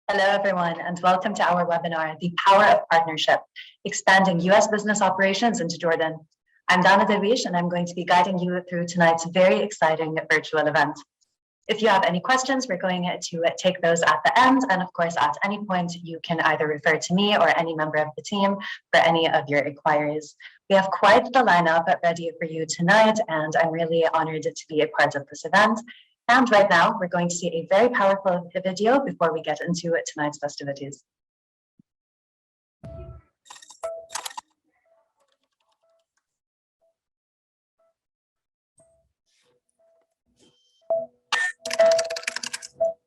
Hello, everyone, and welcome to our webinar, The Power of Partnership, Expanding U.S. Business Operations into Jordan. I'm Darwish, and I'm going to be guiding you through tonight's very exciting virtual event. If you have any questions, we're going to take those at the end, and of course, at any point, you can either refer to me or any member of the team for any of your inquiries. We have quite the lineup ready for you tonight, and I'm really honored to be a part of this event. And right now, we're going to see a very powerful video before we get into tonight's festivities.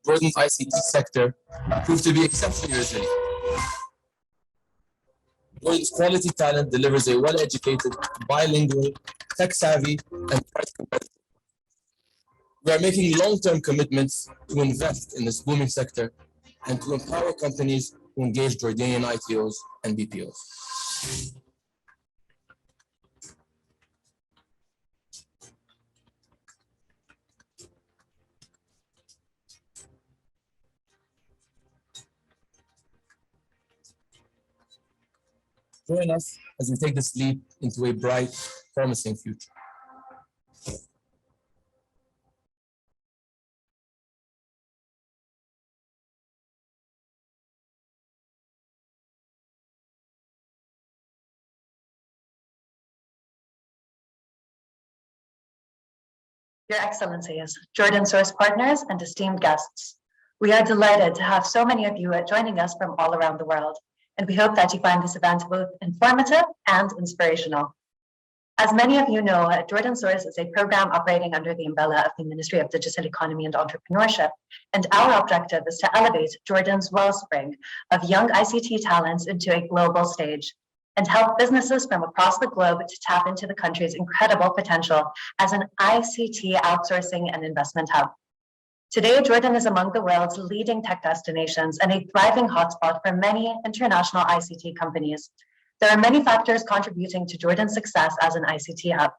Jordan's ICT sector proved to be exceptionally resilient. Jordan's quality talent delivers a well-educated, bilingual, tech-savvy, and price competitive. We are making long-term commitments to invest in this booming sector and to empower companies who engage Jordanian ITOs and BPOs. Join us as we take this leap into a bright, promising future. Your Excellencies, Jordan Source partners, and esteemed guests, we are delighted to have so many of you joining us from all around the world, and we hope that you find this event both informative and inspirational. As many of you know, Jordan Source is a program operating under the umbrella of the Ministry of Digital Economy and Entrepreneurship, and our objective is to elevate Jordan's wellspring of young ICT talents into a global stage, and help businesses from across the globe to tap into the country's incredible potential as an ICT outsourcing and investment hub. Today, Jordan is among the world's leading tech destinations and a thriving hotspot for many international ICT companies. There are many factors contributing to Jordan's success as an ICT hub.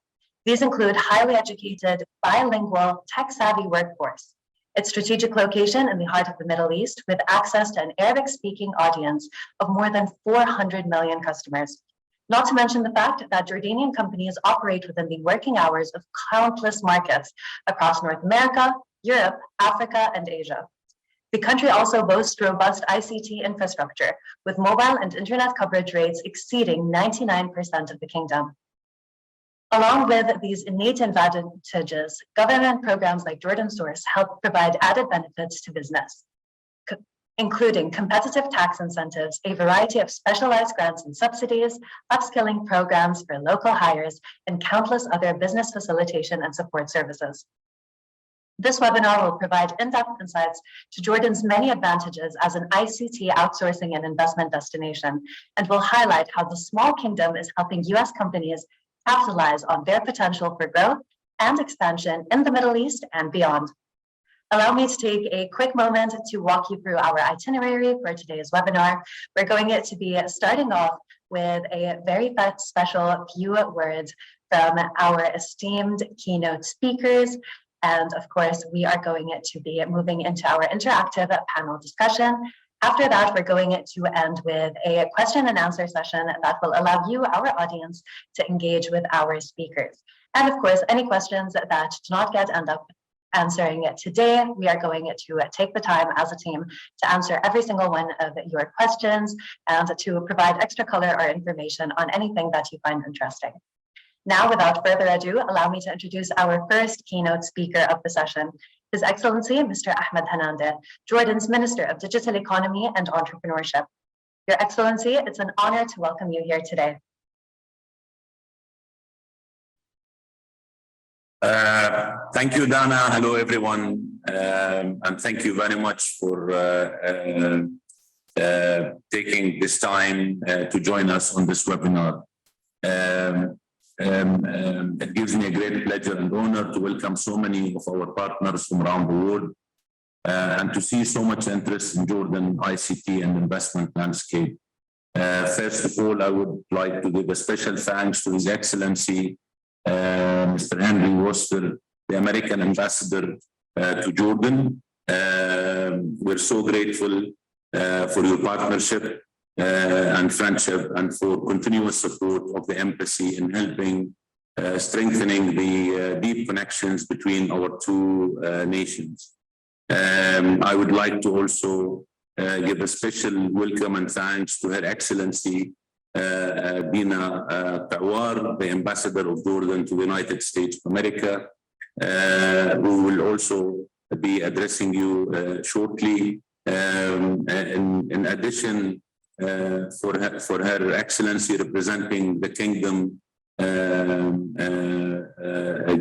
These include highly educated, bilingual, tech-savvy workforce, its strategic location in the heart of the Middle East with access to an Arabic-speaking audience of more than 400 million customers. Not to mention the fact that Jordanian companies operate within the working hours of countless markets across North America, Europe, Africa, and Asia. The country also boasts robust ICT infrastructure with mobile and internet coverage rates exceeding 99% of the kingdom. Along with these innate advantages, government programs like Jordan Source help provide added benefits to business, including competitive tax incentives, a variety of specialized grants and subsidies, upskilling programs for local hires, and countless other business facilitation and support services. This webinar will provide in-depth insights to Jordan's many advantages as an ICT outsourcing and investment destination, and will highlight how the small kingdom is helping US companies capitalize on their potential for growth and expansion in the Middle East and beyond. Allow me to take a quick moment to walk you through our itinerary for today's webinar. We're going to be starting off with a very special few words from our esteemed keynote speakers. And of course, we are going to be moving into our interactive panel discussion. After that, we're going to end with a question and answer session that will allow you, our audience, to engage with our speakers. And of course, any questions that do not end up answering it today, we are going to take the time as a team to answer every single one of your questions and to provide extra color or information on anything that you find interesting. Now, without further ado, allow me to introduce our first keynote speaker of the session, His Excellency, Mr. Ahmad Hanandeh, Jordan's Minister of Digital Economy and Entrepreneurship. Your Excellency, it's an honor to welcome you here today. Thank you, Dana. Hello, everyone. And thank you very much for taking this time to join us on this webinar. It gives me a great pleasure and honor to welcome so many of our partners from around the world and to see so much interest in Jordan ICT and investment landscape. First of all, I would like to give a special thanks to His Excellency, Mr. Henry Wooster, the American ambassador to Jordan. We're so grateful for your partnership and friendship, and for continuous support of the embassy in helping strengthening the deep connections between our two nations. I would like to also give a special welcome and thanks to Her Excellency Dina Kawar, the Ambassador of Jordan to the United States of America, who will also be addressing you shortly. In addition, for Her Excellency representing the Kingdom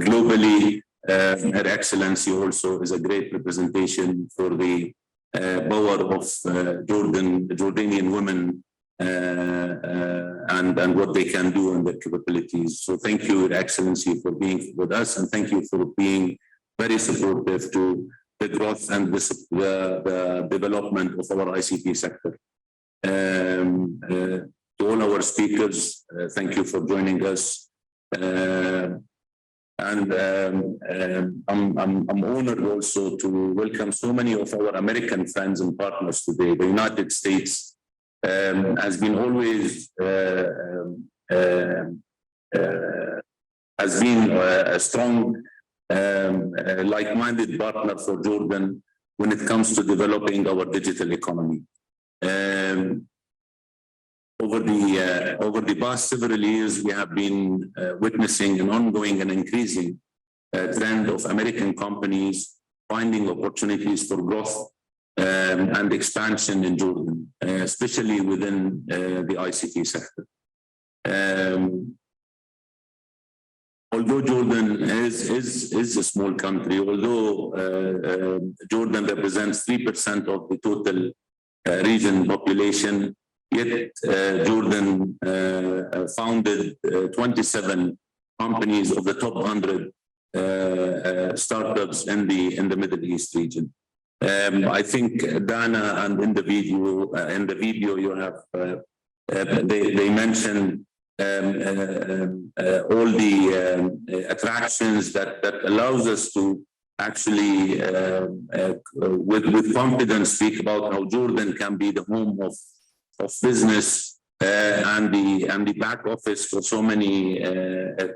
globally, Her Excellency also is a great representation for the power of Jordanian women and what they can do and their capabilities. So thank you, Your Excellency, for being with us, and thank you for being very supportive to the growth and the development of our ICT sector. To all our speakers, thank you for joining us. I'm honored also to welcome so many of our American friends and partners today. The United States has been always a strong, like-minded partner for Jordan when it comes to developing our digital economy. Over the past several years, we have been witnessing an ongoing and increasing trend of American companies finding opportunities for growth and expansion in Jordan, especially within the ICT sector. Although Jordan is a small country, although Jordan represents 3% of the total region population, yet Jordan founded 27 companies of the top 100 startups in the Middle East region. I think Dana, and in the video you have they mentioned all the attractions that allows us to actually with confidence speak about how Jordan can be the home of business and the back office for so many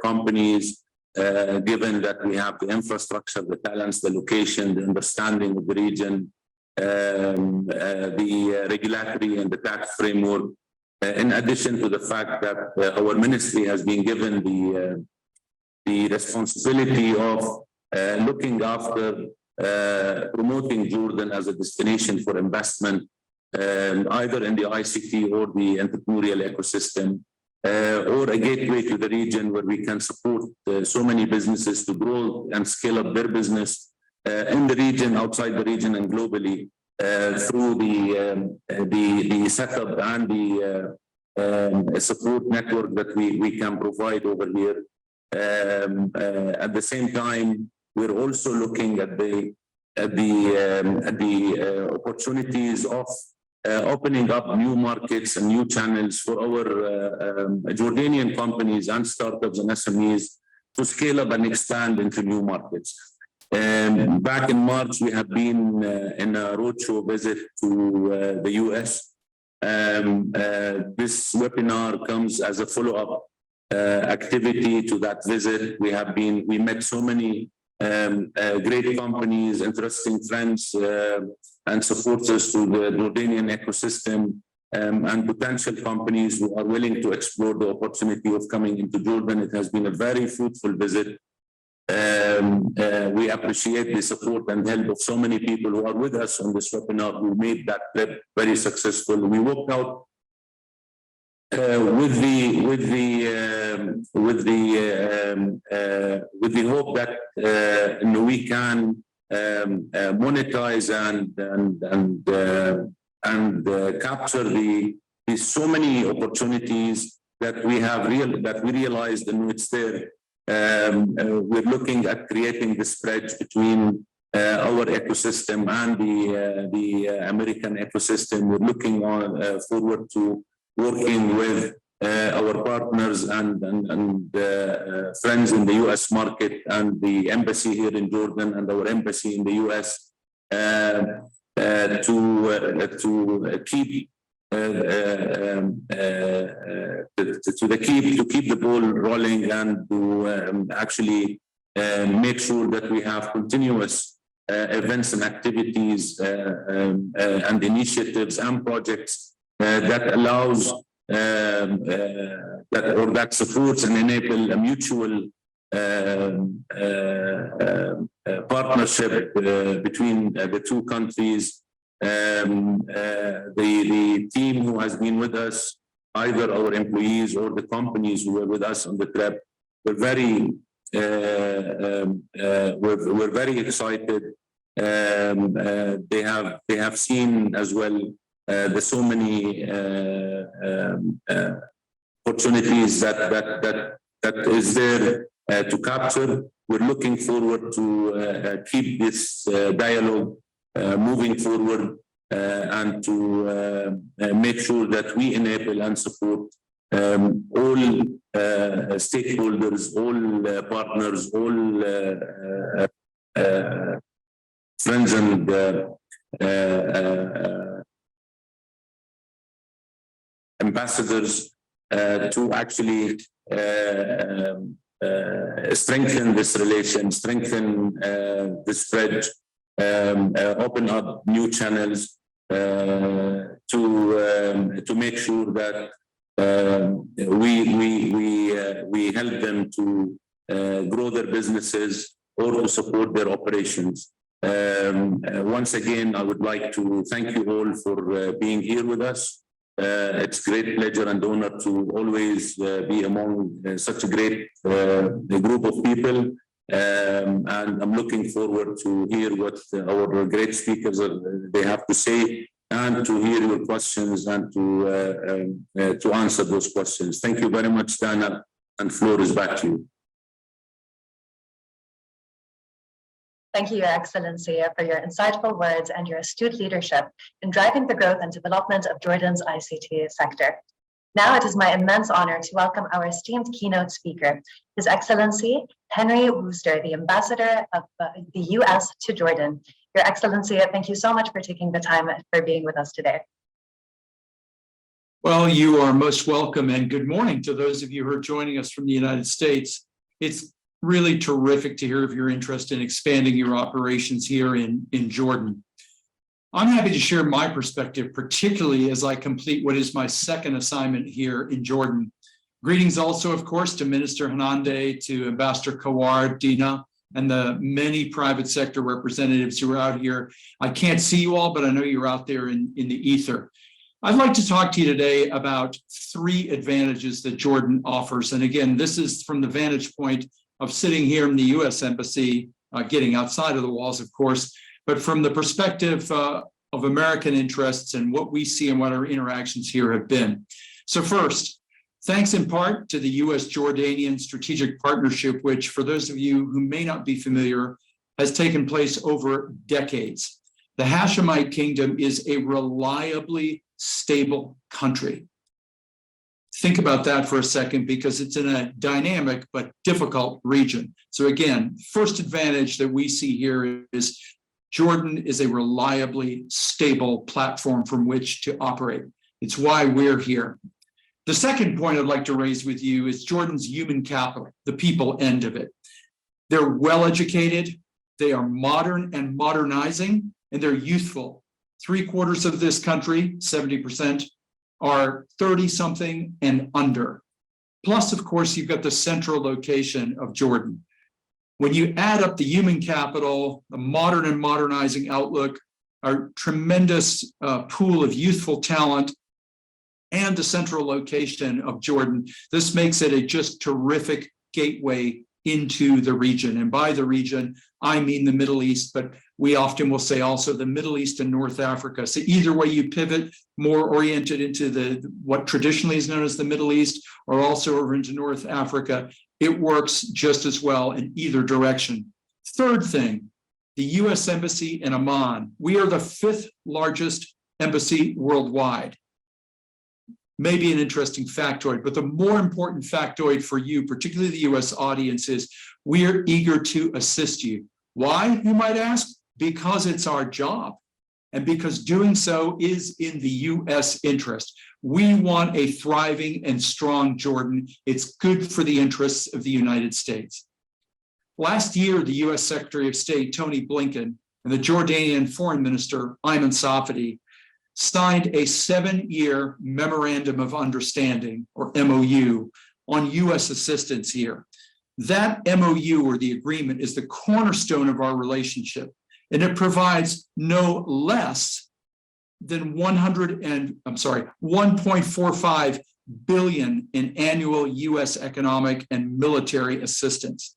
companies, given that we have the infrastructure, the talents, the location, the understanding of the region, the regulatory and the tax framework, in addition to the fact that our ministry has been given the responsibility of looking after promoting Jordan as a destination for investment, either in the ICT or the entrepreneurial ecosystem, or a gateway to the region where we can support so many businesses to grow and scale up their business in the region, outside the region, and globally through the setup and the support network that we can provide over here. At the same time, we're also looking at the opportunities of opening up new markets and new channels for our Jordanian companies and startups and SMEs to scale up and expand into new markets. Back in March, we have been in a roadshow visit to the US. This webinar comes as a follow-up activity to that visit. We met so many great companies, interesting friends, and supporters to the Jordanian ecosystem, and potential companies who are willing to explore the opportunity of coming into Jordan. It has been a very fruitful visit. We appreciate the support and help of so many people who are with us on this webinar, who made that trip very successful. We walked out with the hope that we can monetize and capture the so many opportunities that we realized, and it's there. We're looking at creating this bridge between our ecosystem and the American ecosystem. We're looking forward to working with our partners and friends in the US market and the embassy here in Jordan and our embassy in the US keep the ball rolling and to actually make sure that we have continuous events and activities and initiatives and projects that allows that supports and enable a mutual partnership between the two countries. The team who has been with us, either our employees or the companies who were with us on the trip, we're very excited. They have seen as well the so many opportunities that is there to capture. We're looking forward to keep this dialogue moving forward and to make sure that we enable and support all stakeholders, all partners, all friends and ambassadors to actually strengthen this relation, strengthen this bridge, open up new channels to make sure that we help them to grow their businesses or to support their operations. Once again, I would like to thank you all for being here with us. It's a great pleasure and honor to always be among such a great group of people. And I'm looking forward to hear what our great speakers they have to say, and to hear your questions and to answer those questions. Thank you very much, Dana, and floor is back to you. Thank you, Your Excellency, for your insightful words and your astute leadership in driving the growth and development of Jordan's ICT sector. Now it is my immense honor to welcome our esteemed keynote speaker, His Excellency Henry Wooster, the Ambassador of the US to Jordan. Your Excellency, thank you so much for taking the time for being with us today. Well, you are most welcome, and good morning to those of you who are joining us from the United States. It's really terrific to hear of your interest in expanding your operations here in Jordan. I'm happy to share my perspective, particularly as I complete what is my second assignment here in Jordan. Greetings also, of course, to Minister Hanandeh, to Ambassador Kawar, Dina, and the many private sector representatives who are out here. I can't see you all, but I know you're out there in the ether. I'd like to talk to you today about 3 advantages that Jordan offers. And again, this is from the vantage point of sitting here in the US Embassy, getting outside of the walls, of course, but from the perspective of American interests and what we see and what our interactions here have been. So first, thanks in part to the US-Jordanian strategic partnership, which for those of you who may not be familiar, has taken place over decades. The Hashemite Kingdom is a reliably stable country. Think about that for a second, because it's in a dynamic but difficult region. So again, first advantage that we see here is Jordan is a reliably stable platform from which to operate. It's why we're here. The second point I'd like to raise with you is Jordan's human capital, the people end of it. They're well-educated, they are modern and modernizing, and they're youthful. 3/4 of this country, 70%, are 30-something and under. Plus, of course, you've got the central location of Jordan. When you add up the human capital, the modern and modernizing outlook, a tremendous pool of youthful talent, and the central location of Jordan, this makes it a just terrific gateway into the region. And by the region, I mean the Middle East, but we often will say also the Middle East and North Africa. So either way you pivot, more oriented into what traditionally is known as the Middle East, or also over into North Africa, it works just as well in either direction. Third thing, the US Embassy in Amman. We are the 5th largest embassy worldwide. Maybe an interesting factoid, but the more important factoid for you, particularly the US audience, is we're eager to assist you. Why, you might ask? Because it's our job. and because doing so is in the U.S. interest. We want a thriving and strong Jordan. It's good for the interests of the United States. Last year, the U.S. Secretary of State, Tony Blinken, and the Jordanian Foreign Minister, Ayman Safadi, signed a 7-year Memorandum of Understanding, or MOU, on U.S. assistance here. That MOU, or the agreement, is the cornerstone of our relationship, and it provides no less than 1.45 billion in annual U.S. economic and military assistance.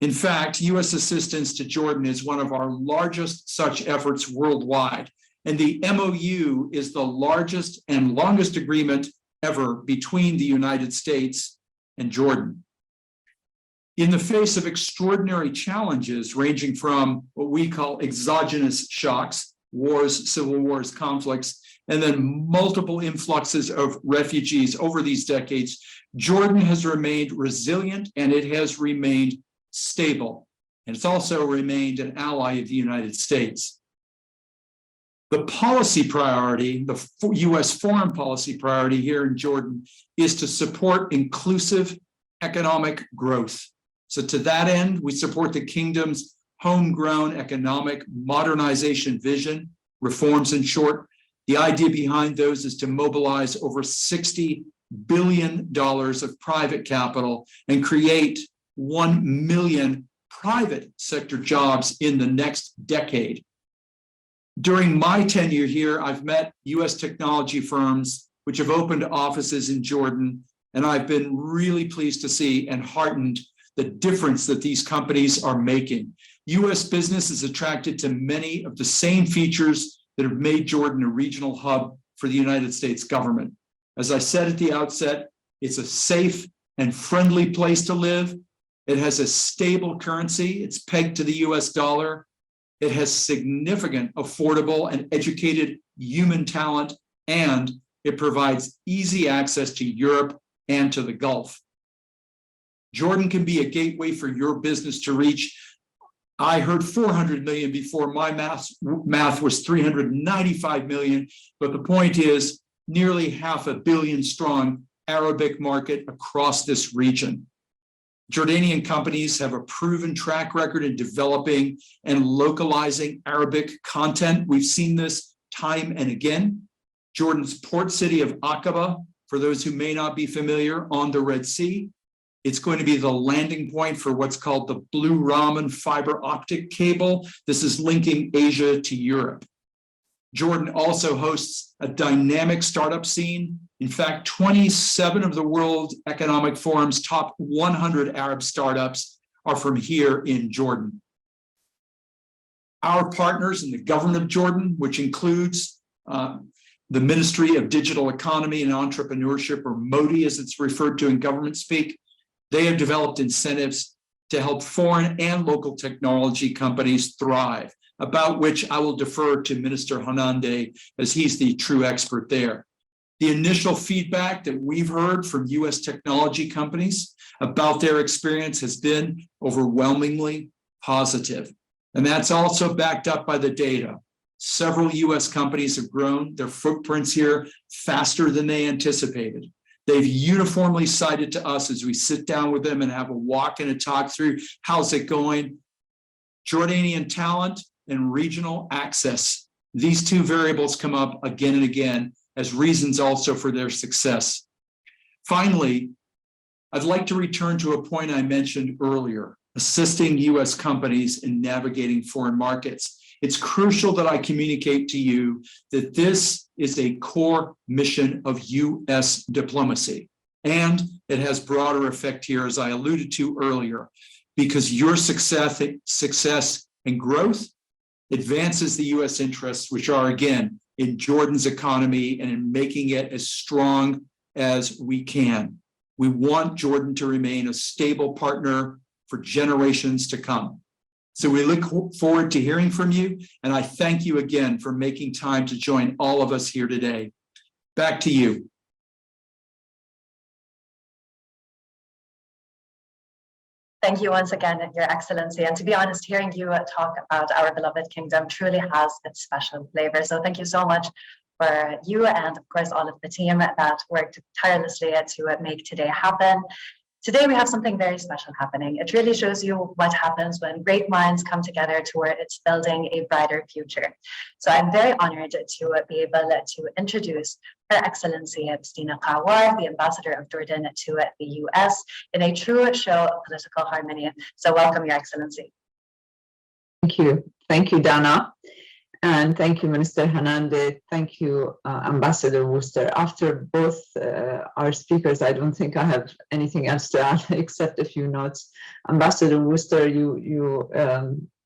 In fact, U.S. assistance to Jordan is one of our largest such efforts worldwide, and the MOU is the largest and longest agreement ever between the United States and Jordan. In the face of extraordinary challenges ranging from what we call exogenous shocks, wars, civil wars, conflicts, and then multiple influxes of refugees over these decades, Jordan has remained resilient and it has remained stable. And it's also remained an ally of the United States. The policy priority, the U.S. foreign policy priority here in Jordan, is to support inclusive economic growth. So to that end, we support the kingdom's homegrown economic modernization vision, reforms in short. The idea behind those is to mobilize over $60 billion of private capital and create 1 million private sector jobs in the next decade. During my tenure here, I've met U.S. technology firms which have opened offices in Jordan, and I've been really pleased to see and heartened the difference that these companies are making. U.S. business is attracted to many of the same features that have made Jordan a regional hub for the United States government. As I said at the outset, it's a safe and friendly place to live. It has a stable currency. It's pegged to the US dollar. It has significant, affordable, and educated human talent, and it provides easy access to Europe and to the Gulf. Jordan can be a gateway for your business to reach. I heard 400 million before. My math was 395 million, but the point is nearly 500 million strong Arabic market across this region. Jordanian companies have a proven track record in developing and localizing Arabic content. We've seen this time and again. Jordan's port city of Aqaba, for those who may not be familiar, on the Red Sea, it's going to be the landing point for what's called the Blue Raman fiber optic cable. This is linking Asia to Europe. Jordan also hosts a dynamic startup scene. In fact, 27 of the World Economic Forum's top 100 Arab startups are from here in Jordan. Our partners in the government of Jordan, which includes the Ministry of Digital Economy and Entrepreneurship, or MODI as it's referred to in government speak, they have developed incentives to help foreign and local technology companies thrive, about which I will defer to Minister Hanandeh, as he's the true expert there. The initial feedback that we've heard from U.S. technology companies about their experience has been overwhelmingly positive. And that's also backed up by the data. Several U.S. companies have grown their footprints here faster than they anticipated. They've uniformly cited to us as we sit down with them and have a walk and a talk through how's it going. Jordanian talent and regional access. These two variables come up again and again as reasons also for their success. Finally, I'd like to return to a point I mentioned earlier, assisting U.S. companies in navigating foreign markets. It's crucial that I communicate to you that this is a core mission of U.S. diplomacy, and it has broader effect here, as I alluded to earlier, because your success and growth advances the U.S. interests, which are, again, in Jordan's economy and in making it as strong as we can. We want Jordan to remain a stable partner for generations to come. So we look forward to hearing from you, and I thank you again for making time to join all of us here today. Back to you. Thank you once again, Your Excellency. And to be honest, hearing you talk about our beloved kingdom truly has its special flavor. So thank you so much for you and, of course, all of the team that worked tirelessly to make today happen. Today, we have something very special happening. It really shows you what happens when great minds come together towards building a brighter future. So I'm very honored to be able to introduce Her Excellency H.E Dina Kawar, the Ambassador of Jordan to the US, in a true show of political harmony. So welcome, Your Excellency. Thank you. Thank you, Dana. And thank you, Minister Hanandeh. Thank you, Ambassador Wooster. After both our speakers, I don't think I have anything else to add except a few notes. Ambassador Wooster, you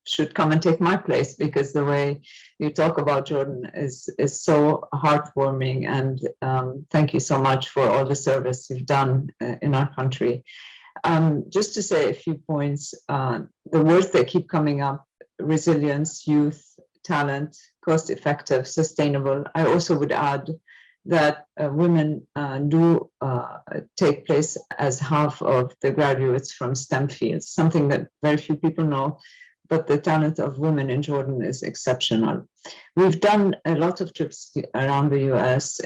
should come and take my place, because the way you talk about Jordan is so heartwarming. And thank you so much for all the service you've done in our country. Just to say a few points, the words that keep coming up: resilience, youth, talent, cost-effective, sustainable. I also would add that women do take place as half of the graduates from STEM fields, something that very few people know, but the talent of women in Jordan is exceptional. We've done a lot of trips around the US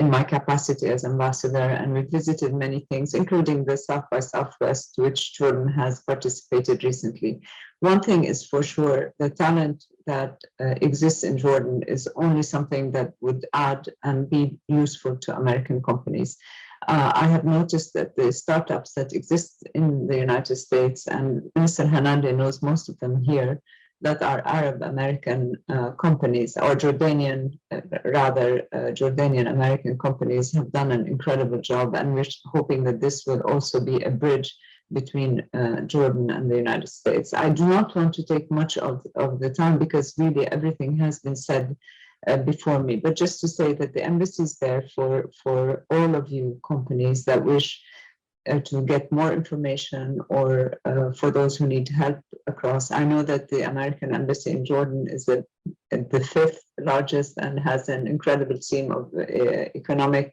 in my capacity as ambassador, and we've visited many things, including the South by Southwest, which Jordan has participated recently. One thing is for sure: the talent that exists in Jordan is only something that would add and be useful to American companies. I have noticed that the startups that exist in the United States, and Minister Hanandeh knows most of them here, that are Arab American companies, or Jordanian American companies, have done an incredible job. And we're hoping that this will also be a bridge between Jordan and the United States. I do not want to take much of the time, because really everything has been said before me, but just to say that the embassy is there for all of you companies that wish to get more information, or for those who need help across. I know that the American embassy in Jordan is the fifth largest and has an incredible team of economic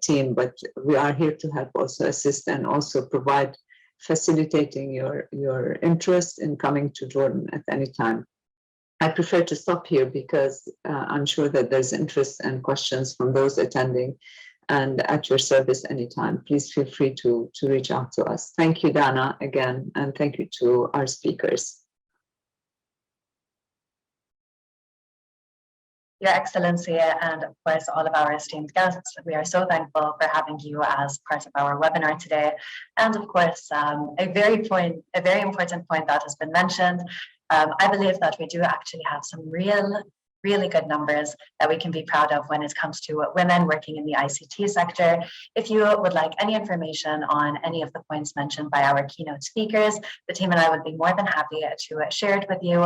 team, but we are here to help also assist and also provide facilitating your interest in coming to Jordan at any time. I prefer to stop here because I'm sure that there's interest and questions from those attending, and at your service anytime. Please feel free to reach out to us. Thank you, Dana, again, and thank you to our speakers. Your Excellency, and of course, all of our esteemed guests, we are so thankful for having you as part of our webinar today. And of course, a very important point that has been mentioned. I believe that we do actually have some really good numbers that we can be proud of when it comes to women working in the ICT sector. If you would like any information on any of the points mentioned by our keynote speakers, the team and I would be more than happy to share it with you.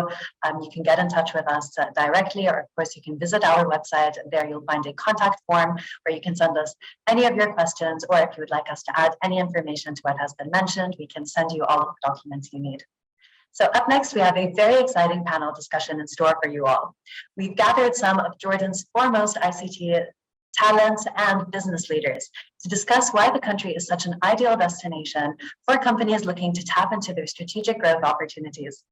You can get in touch with us directly, or of course you can visit our website. There you'll find a contact form where you can send us any of your questions, or if you would like us to add any information to what has been mentioned, we can send you all of the documents you need. So up next, we have a very exciting panel discussion in store for you all. We've gathered some of Jordan's foremost ICT talents and business leaders to discuss why the country is such an ideal destination for companies looking to tap into their strategic growth opportunities.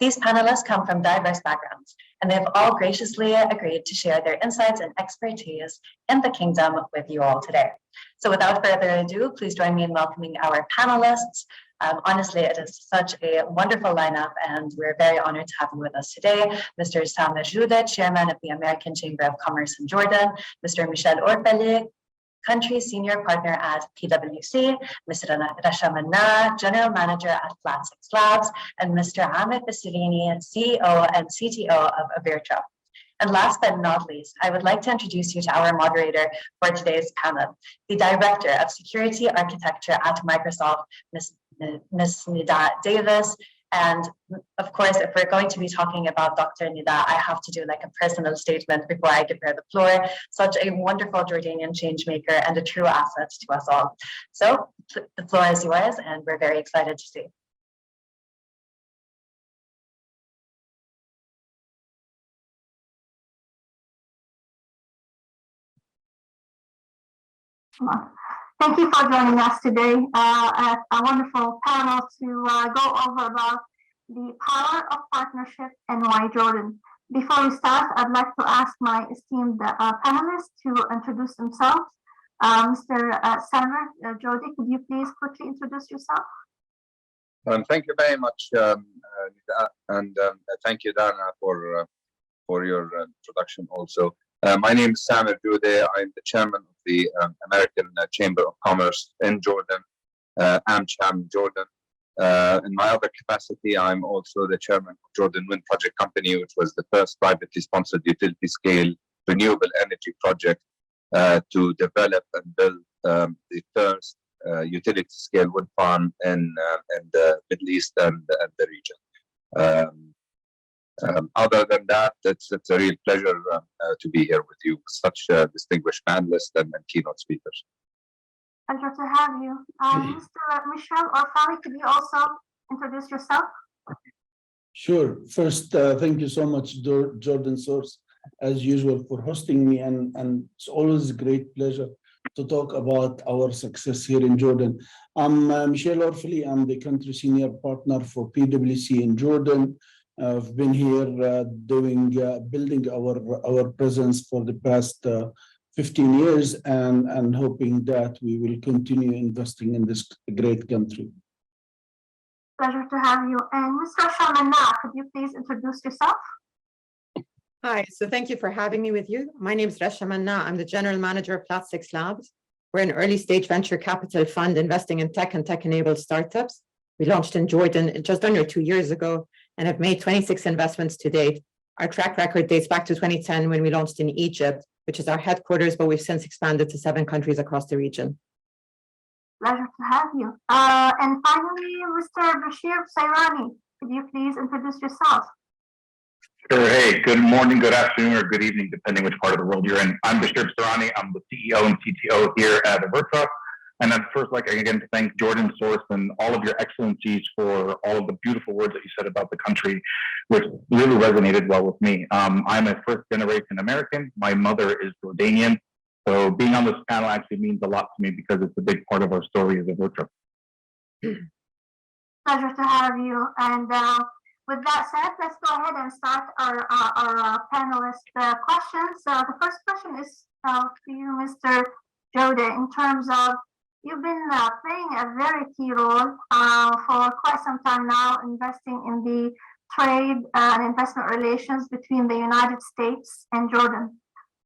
These panelists come from diverse backgrounds, and they've all graciously agreed to share their insights and expertise in the kingdom with you all today. So without further ado, please join me in welcoming our panelists. Honestly, it is such a wonderful lineup, and we're very honored to have you with us today. Mr. Sameh Joudet, Chairman of the American Chamber of Commerce in Jordan, Mr. Michel Orpeli, Country Senior Partner at PwC, Mr. Rasha Manna, General Manager at Flat 6 Labs, and Mr. Ahmed Basilini, CEO and CTO of Avirtra. And last but not least, I would like to introduce you to our moderator for today's panel, the Director of Security Architecture at Microsoft, Ms. Nida Davis. And of course, if we're going to be talking about Dr. Nida, I have to do like a personal statement before I give her the floor. Such a wonderful Jordanian change maker and a true asset to us all. So the floor is yours, and we're very excited to see. Thank you for joining us today at a wonderful panel to go over about the power of partnership and why Jordan. Before we start, I'd like to ask my esteemed panelists to introduce themselves. Mr. Samer Jody, could you please quickly introduce yourself? Thank you very much, Nida, and thank you, Dana, for your introduction also. My name is Samer Jody. I'm the chairman of the American Chamber of Commerce in Jordan, AmCham Jordan. In my other capacity, I'm also the chairman of Jordan Wind Project Company, which was the first privately sponsored utility-scale renewable energy project to develop and build the first utility-scale wind farm in the Middle East and the region. Other than that, it's a real pleasure to be here with you, with such distinguished panelists and keynote speakers. Pleasure to have you. Mr. Michel or Fali, could you also introduce yourself? Sure. First, thank you so much, Jordan Source, as usual, for hosting me, and it's always a great pleasure to talk about our success here in Jordan. I'm Michel Orfali. I'm the country senior partner for PwC in Jordan. I've been here building our presence for the past 15 years and hoping that we will continue investing in this great country. Pleasure to have you. And Mr. Shamana, could you please introduce yourself? Hi, so thank you for having me with you. My name is Rasha Manna. I'm the general manager of Plastics Labs. We're an early stage venture capital fund investing in tech and tech-enabled startups. We launched in Jordan just under 2 years ago and have made 26 investments to date. Our track record dates back to 2010 when we launched in Egypt, which is our headquarters, but we've since expanded to 7 countries across the region. Pleasure to have you. And finally, Mr. Bashir Sairani, could you please introduce yourself? Sure. Hey, good morning, good afternoon, or good evening, depending which part of the world you're in. I'm Bashir Sarani. I'm the CEO and CTO here at Avertra. And I'd first like, again, to thank Jordan Source and all of your excellencies for all of the beautiful words that you said about the country, which really resonated well with me. I'm a first-generation American. My mother is Jordanian. So being on this panel actually means a lot to me because it's a big part of our story as Avertra. Pleasure to have you. And with that said, let's go ahead and start our panelist questions. The first question is for you, Mr. Jode, in terms of you've been playing a very key role for quite some time now, investing in the trade and investment relations between the United States and Jordan.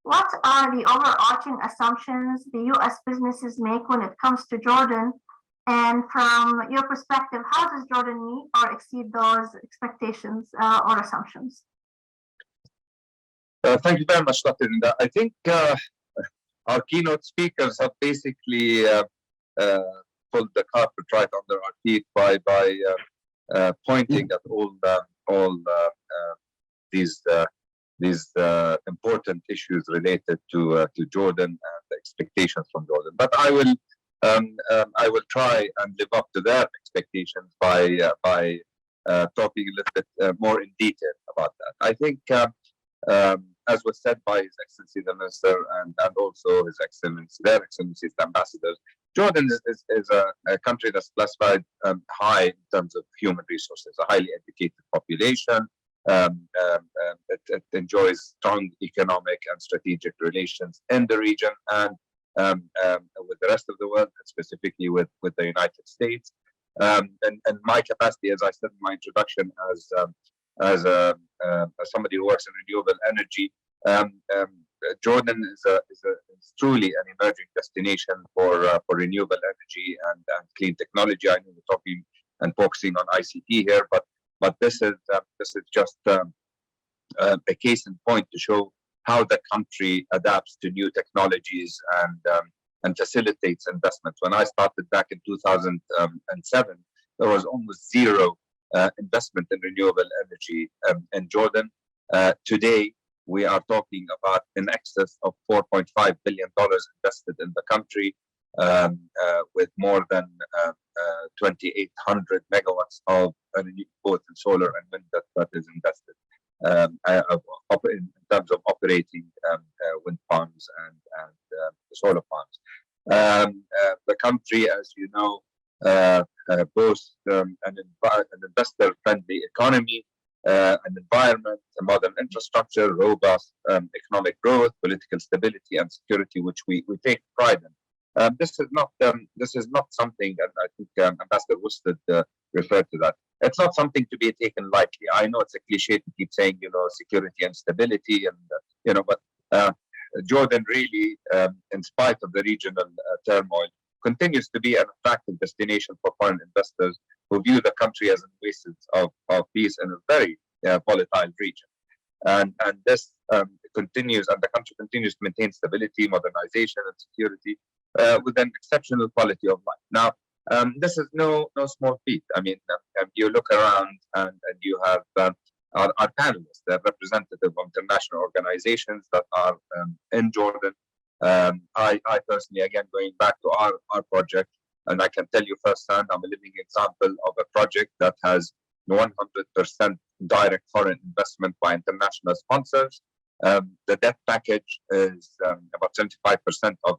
What are the overarching assumptions the U.S. businesses make when it comes to Jordan? And from your perspective, how does Jordan meet or exceed those expectations or assumptions? Thank you very much, Dr. Linda. I think our keynote speakers have basically pulled the carpet right under our feet by pointing at all these important issues related to Jordan and the expectations from Jordan. But I will try and live up to their expectations by talking a little bit more in detail about that. I think, as was said by His Excellency the Minister and also their Excellencies the Ambassadors, Jordan is a country that's classified high in terms of human resources, a highly educated population. It enjoys strong economic and strategic relations in the region and with the rest of the world, and specifically with the United States. And my capacity, as I said in my introduction, as somebody who works in renewable energy, Jordan is truly an emerging destination for renewable energy and clean technology. I know we're talking and focusing on ICT here, but this is just a case in point to show how the country adapts to new technologies and facilitates investment. When I started back in 2007, there was almost zero investment in renewable energy in Jordan. Today, we are talking about in excess of $4.5 billion invested in the country, with more than 2,800 megawatts of both in solar and wind that is invested in terms of operating wind farms and solar farms. The country, as you know, boasts an investor-friendly economy, an environment, a modern infrastructure, robust economic growth, political stability, and security, which we take pride in. This is not something, and I think Ambassador Wooster referred to that. It's not something to be taken lightly. I know it's a cliche to keep saying, security and stability, and but Jordan really, in spite of the regional turmoil, continues to be an attractive destination for foreign investors who view the country as an oasis of peace in a very volatile region. And this continues, and the country continues to maintain stability, modernization, and security with an exceptional quality of life. Now, this is no small feat. I mean, you look around and you have our panelists, they're representative of international organizations that are in Jordan. I personally, again, going back to our project, and I can tell you firsthand, I'm a living example of a project that has 100% direct foreign investment by international sponsors. The debt package is about 75% of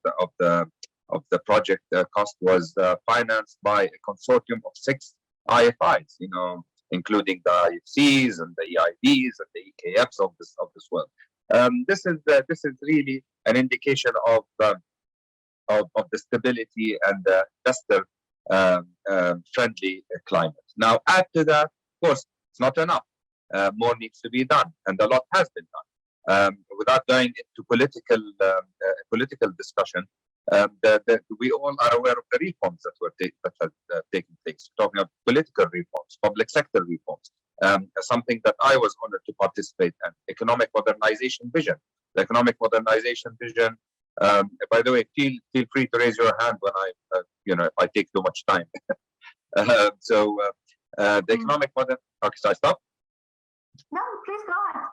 the project cost was financed by a consortium of 6 IFIs, including the IFCs and the EIBs and the EKFs of this world. This is really an indication of the stability and the investor friendly climate. Now, add to that, of course, it's not enough. More needs to be done, and a lot has been done. Without going into political discussion, we all are aware of the reforms that have taken place. Talking of political reforms, public sector reforms, something that I was honored to participate in. Economic modernization vision. The economic modernization vision. By the way, feel free to raise your hand when I take too much time. The economic modern. Okay, so I stop. No, please go ahead.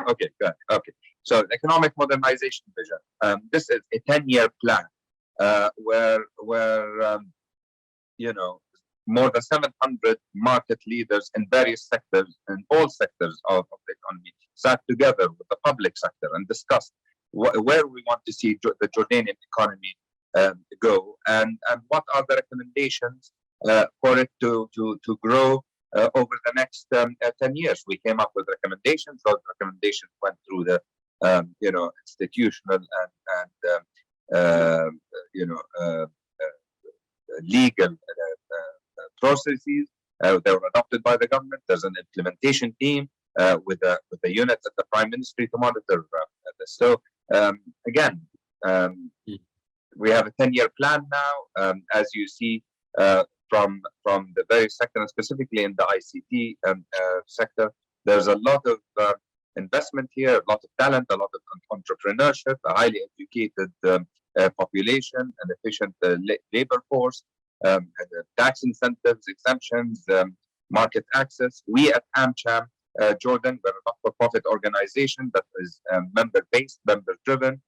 Okay, good. Okay. So the economic modernization vision. This is a 10-year plan where more than 700 market leaders in various sectors, in all sectors of the economy, sat together with the public sector and discussed where we want to see the Jordanian economy go, and what are the recommendations for it to grow over the next 10 years. We came up with recommendations. Those recommendations went through the institutional and legal processes. They were adopted by the government. There's an implementation team with the units at the Prime Ministry to monitor this. So again, we have a 10-year plan now. As you see from the various sector, and specifically in the ICT sector, there's a lot of investment here, a lot of talent, a lot of entrepreneurship, a highly educated population, an efficient labor force, tax incentives, exemptions, market access. We at AmCham Jordan, we're a not-for-profit organization that is member-based, member-driven.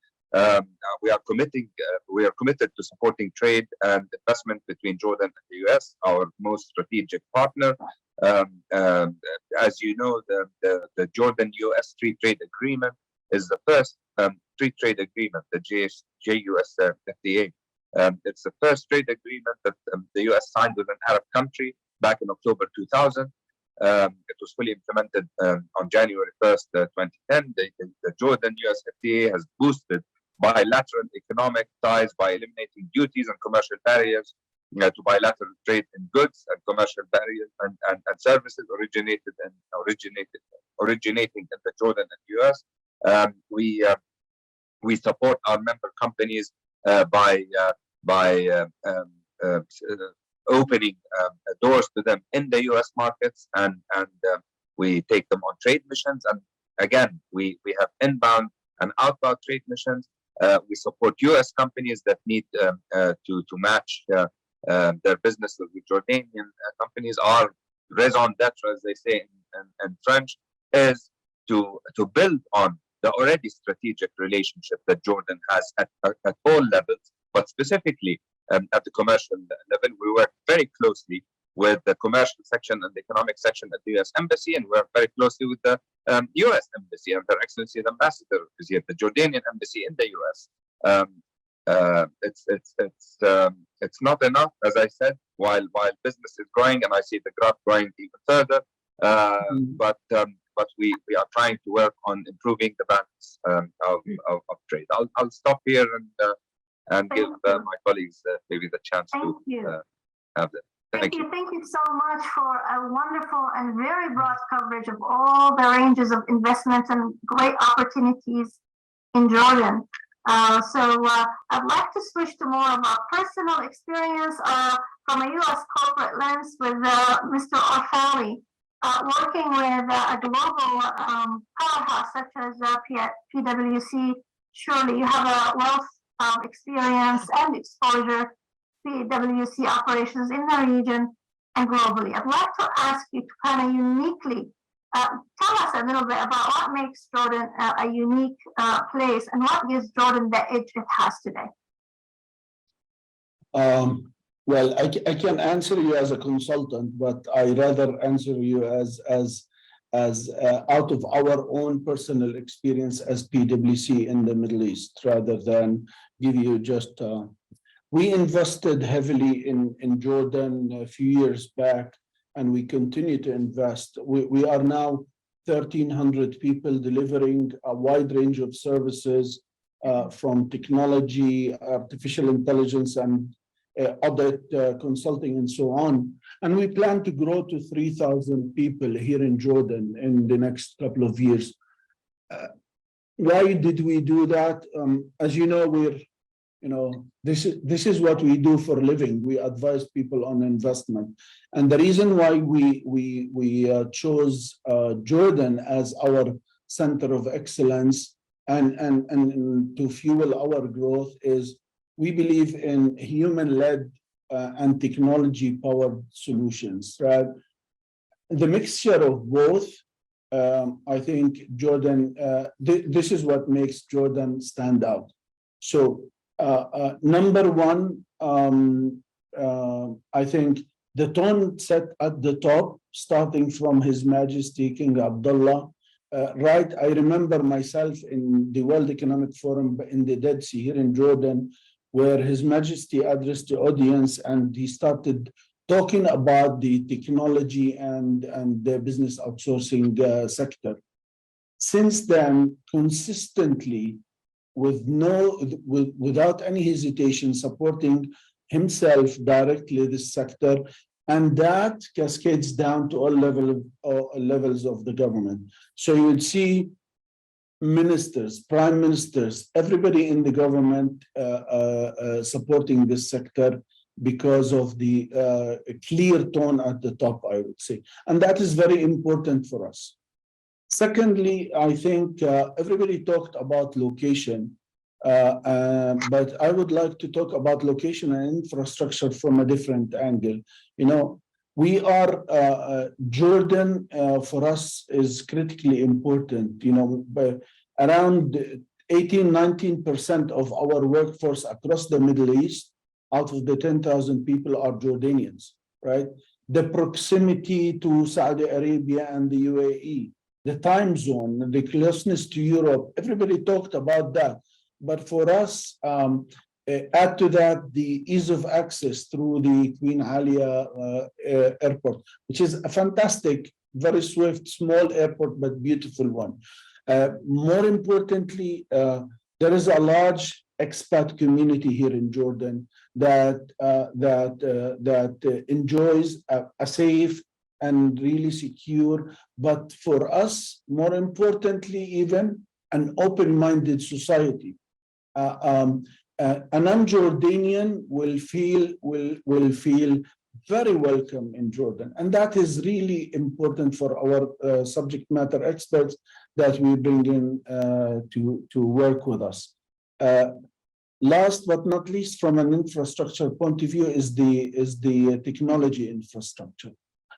We are committed to supporting trade and investment between Jordan and the US, our most strategic partner. As you know, the Jordan-US Free Trade Agreement is the first free trade agreement, the JUS FTA. It's the first trade agreement that the US signed with an Arab country back in October 2000. It was fully implemented on January 1st, 2010. The Jordan-US FTA has boosted bilateral economic ties by eliminating duties and commercial barriers to bilateral trade in goods and commercial barriers and services originating in the Jordan and US. We support our member companies by opening doors to them in the US markets, and we take them on trade missions. And again, we have inbound and outbound trade missions. We support US companies that need to match their businesses with Jordanian companies. Our raison d'etre, as they say in French, is to build on the already strategic relationship that Jordan has at all levels, but specifically at the commercial level. We work very closely with the commercial section and the economic section at the US Embassy, and we work very closely with the US Embassy, and Their Excellency the Ambassador is here, the Jordanian Embassy in the US. it's not enough, as I said, while business is growing, and I see the graph growing even further. But we are trying to work on improving the balance of trade. I'll stop here and give my colleagues maybe the chance to have that. Thank you. Thank you so much for a wonderful and very broad coverage of all the ranges of investments and great opportunities in Jordan. I'd like to switch to more of a personal experience from a U.S. corporate lens with Mr. Orfali, working with a global powerhouse such as PwC. Surely you have a wealth of experience and exposure to PwC operations in the region and globally. I'd like to ask you to kind of uniquely tell us a little bit about what makes Jordan a unique place and what gives Jordan the edge it has today. Well, I can answer you as a consultant, but I rather answer you as out of our own personal experience as PwC in the Middle East, rather than give you just. We invested heavily in Jordan a few years back, and we continue to invest. We are now 1,300 people delivering a wide range of services from technology, artificial intelligence, and audit, consulting, and so on. And we plan to grow to 3,000 people here in Jordan in the next couple of years. Why did we do that? As you know, this is what we do for a living. We advise people on investment. And the reason why we chose Jordan as our center of excellence and to fuel our growth is we believe in human-led and technology-powered solutions, right? The mixture of both, I think Jordan, this is what makes Jordan stand out. So number one, I think the tone set at the top, starting from His Majesty King Abdullah, right? I remember myself in the World Economic Forum in the Dead Sea here in Jordan, where His Majesty addressed the audience and he started talking about the technology and the business outsourcing sector. Since then, consistently, without any hesitation, supporting himself directly this sector, and that cascades down to all levels of the government. So you would see ministers, prime ministers, everybody in the government supporting this sector because of the clear tone at the top, I would say. And that is very important for us. Secondly, I think everybody talked about location, but I would like to talk about location and infrastructure from a different angle. We are, Jordan for us is critically important, but around 18-19% of our workforce across the Middle East, out of the 10,000 people are Jordanians, right? The proximity to Saudi Arabia and the UAE, the time zone, the closeness to Europe, everybody talked about that. But for us, add to that the ease of access through the Queen Alia airport, which is a fantastic, very swift, small airport, but beautiful one. More importantly, there is a large expat community here in Jordan that enjoys a safe and really secure, but for us, more importantly, even an open-minded society. A non-Jordanian will feel very welcome in Jordan, and that is really important for our subject matter experts that we bring in to work with us. Last but not least, from an infrastructure point of view, is the technology infrastructure.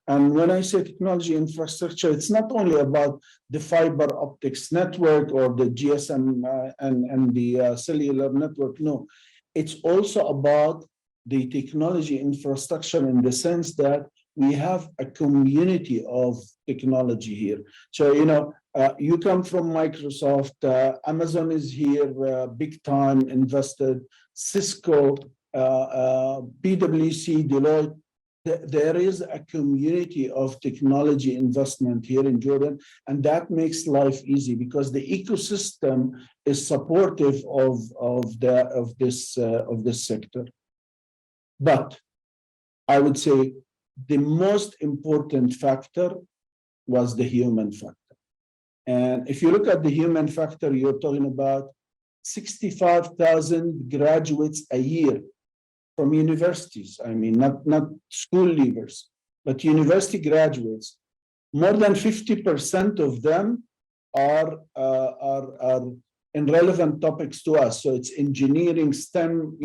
And when I say technology infrastructure, it's not only about the fiber optics network or the GSM and the cellular network. No, it's also about the technology infrastructure in the sense that we have a community of technology here. So, You come from Microsoft, Amazon is here, big time invested, Cisco, PwC, Deloitte. There is a community of technology investment here in Jordan, and that makes life easy because the ecosystem is supportive of this sector. But I would say the most important factor was the human factor. And if you look at the human factor, you're talking about 65,000 graduates a year from universities. I mean, not school leavers, but university graduates. More than 50% of them are in relevant topics to us. So it's engineering, STEM,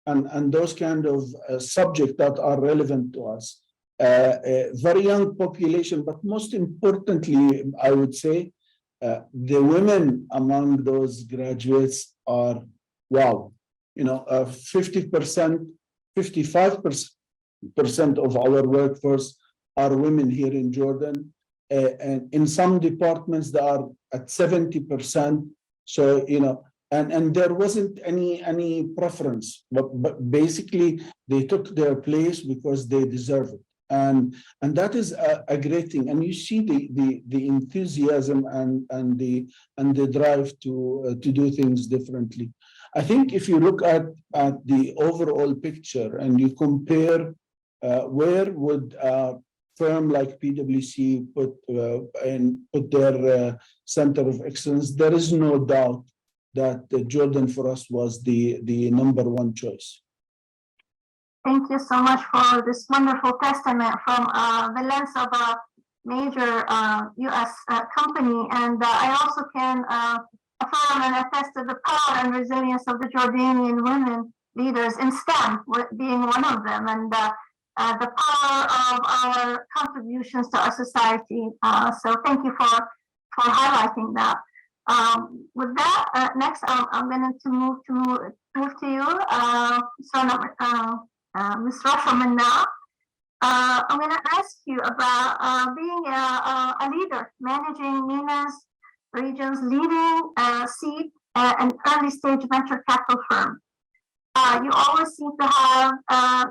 and those kind of subjects that are relevant to us. Very young population, but most importantly, I would say, the women among those graduates are, wow, 50%, 55% of our workforce are women here in Jordan. And in some departments, they are at 70%. So, and there wasn't any preference, but basically they took their place because they deserve it. And that is a great thing. And you see the enthusiasm and the drive to do things differently. I think if you look at the overall picture and you compare where would a firm like PwC put their center of excellence, there is no doubt that Jordan for us was the number one choice. Thank you so much for this wonderful testament from the lens of a major U.S. company. And I also can affirm and attest to the power and resilience of the Jordanian women leaders in STEM, being one of them, and the power of our contributions to our society. So thank you for highlighting that. With that, next I'm going to move to you, Ms. Rasha Manna. I'm going to ask you about being a leader, managing MENA's region's leading seed and early stage venture capital firm. You always seem to have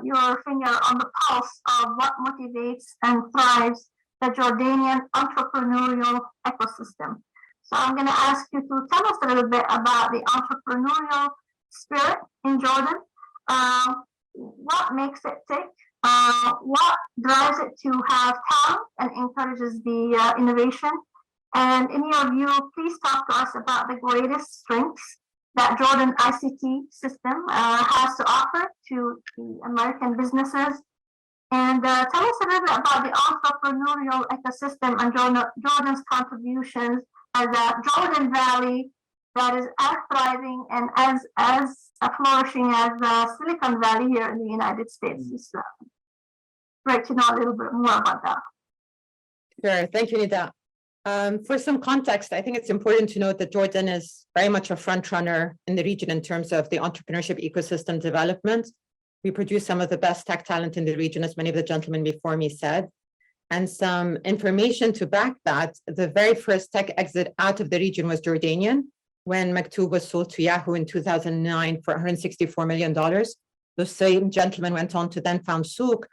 your finger on the pulse of what motivates and thrives the Jordanian entrepreneurial ecosystem. So I'm going to ask you to tell us a little bit about the entrepreneurial spirit in Jordan. What makes it tick? What drives it to have talent and encourages the innovation? And in your view, please talk to us about the greatest strengths that Jordan ICT system has to offer to the American businesses. And tell us a little bit about the entrepreneurial ecosystem and Jordan's contributions as a Jordan Valley that is as thriving and as flourishing as Silicon Valley here in the United States. It's great to know a little bit more about that. Sure, thank you, Nida. For some context, I think it's important to note that Jordan is very much a front runner in the region in terms of the entrepreneurship ecosystem development. We produce some of the best tech talent in the region, as many of the gentlemen before me said. And some information to back that, the very first tech exit out of the region was Jordanian, when Maktub was sold to Yahoo in 2009 for $164 million. Those same gentlemen went on to then found Souk,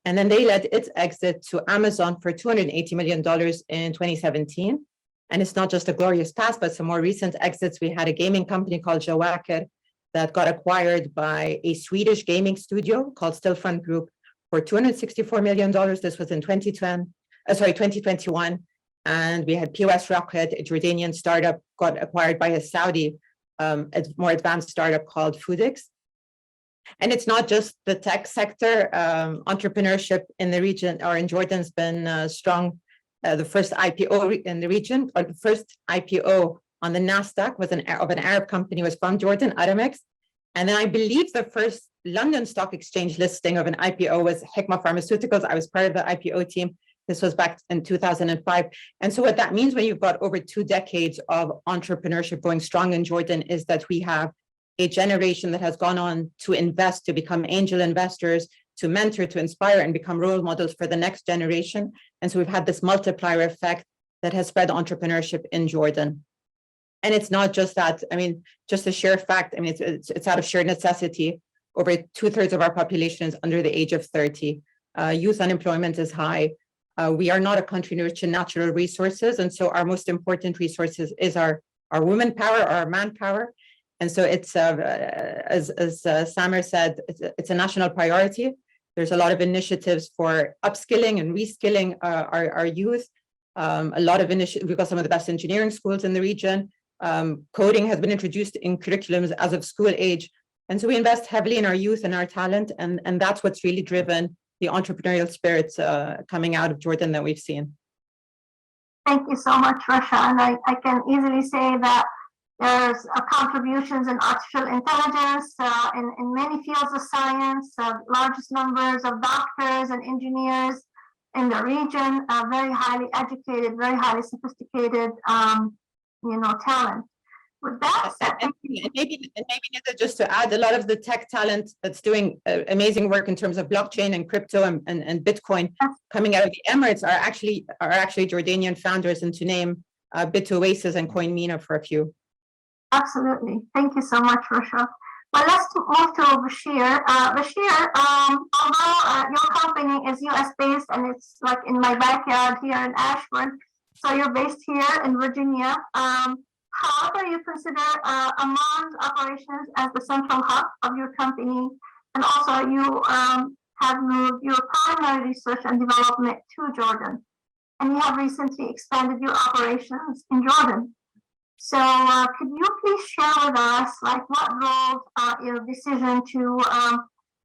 and then they led its exit to Amazon for $280 million in 2017. And it's not just a glorious past, but some more recent exits. We had a gaming company called Jawakir that got acquired by a Swedish gaming studio called Stillfront Group for $264 million. This was in 2021. And we had POS Rocket, a Jordanian startup, got acquired by a Saudi, a more advanced startup called Foodix. And it's not just the tech sector. Entrepreneurship in the region or in Jordan's been strong. The first IPO in the region, or the first IPO on the NASDAQ was of an Arab company, was from Jordan, Aramex. And then I believe the first London Stock Exchange listing of an IPO was Hikma Pharmaceuticals. I was part of the IPO team. This was back in 2005. And so what that means when you've got over 2 decades of entrepreneurship going strong in Jordan is that we have a generation that has gone on to invest, to become angel investors, to mentor, to inspire, and become role models for the next generation. And so we've had this multiplier effect that has spread entrepreneurship in Jordan. And it's not just that. I mean, just a sheer fact. I mean, it's out of sheer necessity. Over 2/3 of our population is under the age of 30. Youth unemployment is high. We are not a country rich in natural resources, and so our most important resources is our woman power, our manpower. And so it's as Samer said, it's a national priority. There's a lot of initiatives for upskilling and reskilling our youth. A lot of initiatives. We've got some of the best engineering schools in the region. Coding has been introduced in curriculums as of school age. And so we invest heavily in our youth and our talent, and that's what's really driven the entrepreneurial spirits coming out of Jordan that we've seen. Thank you so much, Rasha. And I can easily say that there's contributions in artificial intelligence, in many fields of science, largest numbers of doctors and engineers in the region, very highly educated, very highly sophisticated, talent. With that said, and maybe just to add, a lot of the tech talent that's doing amazing work in terms of blockchain and crypto and Bitcoin coming out of the Emirates are actually Jordanian founders, and to name BitOasis and CoinMina for a few. Absolutely. Thank you so much, Rasha. Well, let's move to Bashir. Bashir, although your company is US-based and it's like in my backyard here in Ashburn, so you're based here in Virginia. However, you consider Amman's operations as the central hub of your company, and also you have moved your primary research and development to Jordan, and you have recently expanded your operations in Jordan. So could you please share with us, like, what drove your decision to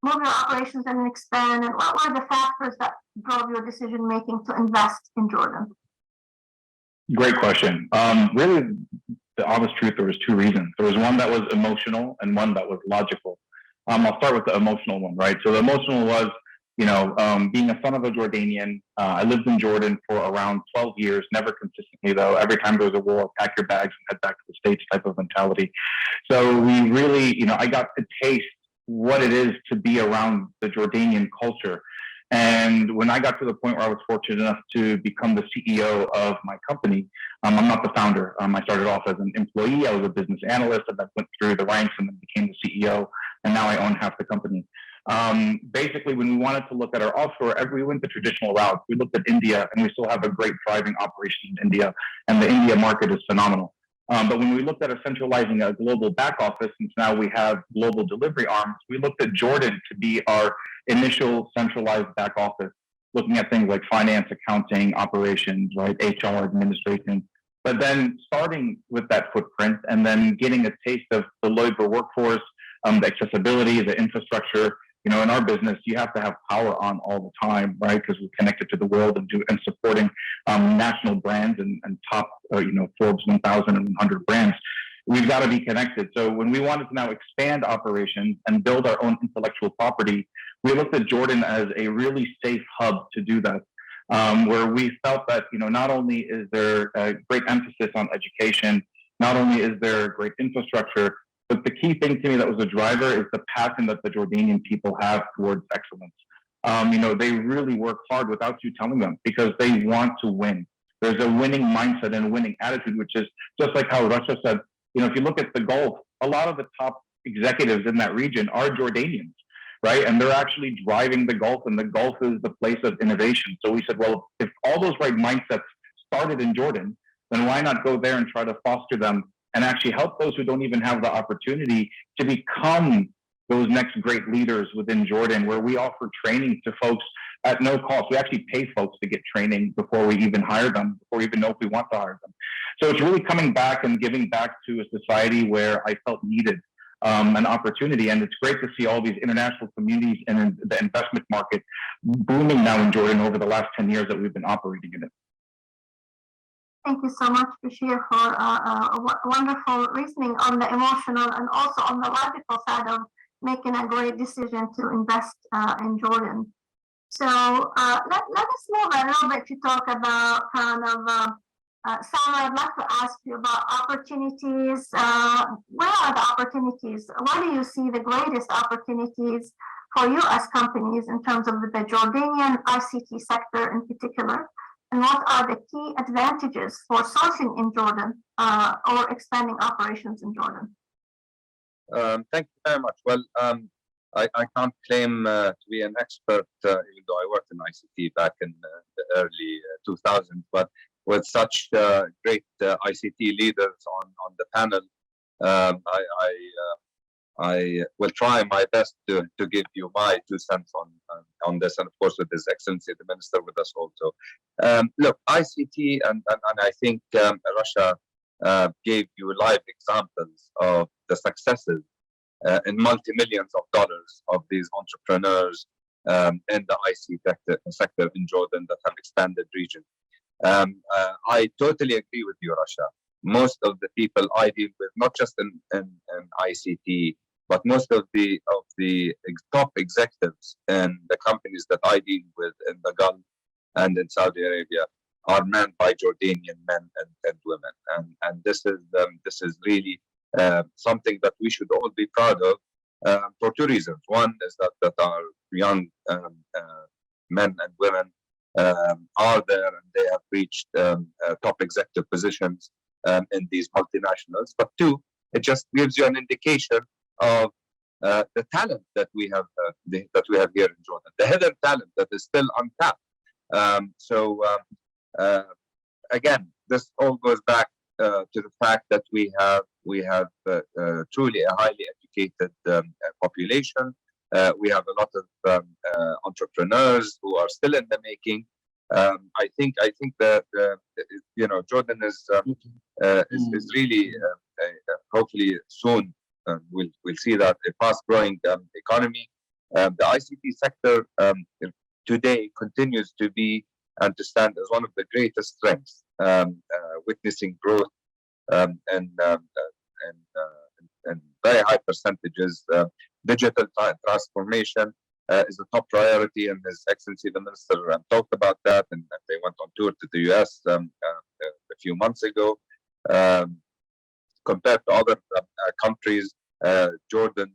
move your operations and expand, and what were the factors that drove your decision making to invest in Jordan? Great question. Really, the honest truth, there was two reasons. There was one that was emotional and one that was logical. I'll start with the emotional one, right? So the emotional was, being a son of a Jordanian. I lived in Jordan for around 12 years, never consistently though. Every time there was a war, pack your bags and head back to the States type of mentality. So we really, I got to taste what it is to be around the Jordanian culture. And when I got to the point where I was fortunate enough to become the CEO of my company, I'm not the founder. I started off as an employee. I was a business analyst, and then went through the ranks and then became the CEO. And now I own half the company. Basically, when we wanted to look at our offshore, we went the traditional route. We looked at India, and we still have a great thriving operation in India, and the India market is phenomenal. But when we looked at centralizing a global back office, since now we have global delivery arms, we looked at Jordan to be our initial centralized back office, looking at things like finance, accounting, operations, right, HR, administration. But then starting with that footprint and then getting a taste of the labor workforce, the accessibility, the infrastructure. In our business, you have to have power on all the time, right? Because we're connected to the world and supporting national brands and top, Forbes 1000 and 100 brands. We've got to be connected. So when we wanted to now expand operations and build our own intellectual property, we looked at Jordan as a really safe hub to do that, where we felt that, not only is there a great emphasis on education, not only is there great infrastructure, but the key thing to me that was a driver is the passion that the Jordanian people have towards excellence. They really work hard without you telling them because they want to win. There's a winning mindset and a winning attitude, which is just like how Russia said, if you look at the Gulf, a lot of the top executives in that region are Jordanians, right? And they're actually driving the Gulf, and the Gulf is the place of innovation. So we said, well, if all those right mindsets started in Jordan, then why not go there and try to foster them and actually help those who don't even have the opportunity to become those next great leaders within Jordan, where we offer training to folks at no cost. We actually pay folks to get training before we even hire them, before we even know if we want to hire them. So it's really coming back and giving back to a society where I felt needed an opportunity. And it's great to see all these international communities and the investment market booming now in Jordan over the last 10 years that we've been operating in it. Thank you so much, Bashir, for wonderful reasoning on the emotional and also on the logical side of making a great decision to invest in Jordan. So let us move a little bit to talk about kind of, Sarah, I'd like to ask you about opportunities. Where are the opportunities? Where do you see the greatest opportunities for you as companies in terms of the Jordanian ICT sector in particular? And what are the key advantages for sourcing in Jordan or expanding operations in Jordan? Thank you very much. Well, I can't claim to be an expert, even though I worked in ICT back in the early 2000s, but with such great ICT leaders on the panel, I will try my best to give you my 2 cents on this, and of course with His Excellency the Minister with us also. Look, ICT, and I think Russia gave you live examples of the successes in multi-millions of dollars of these entrepreneurs in the ICT sector in Jordan that have expanded region. I totally agree with you, Russia. Most of the people I deal with, not just in ICT, but most of the top executives in the companies that I deal with in the Gulf and in Saudi Arabia are manned by Jordanian men and women, and this is really something that we should all be proud of for 2 reasons. One is that our young men and women are there and they have reached top executive positions in these multinationals. But 2, it just gives you an indication of the talent that we have here in Jordan, the hidden talent that is still untapped. Again, this all goes back to the fact that we have truly a highly educated population. We have a lot of entrepreneurs who are still in the making. I think that Jordan is really hopefully soon we'll see that a fast-growing economy. The ICT sector today continues to be and to stand as one of the greatest strengths, witnessing growth and very high percentages. Digital transformation is a top priority, and His Excellency the Minister talked about that, and they went on tour to the US a few months ago. Compared to other countries, Jordan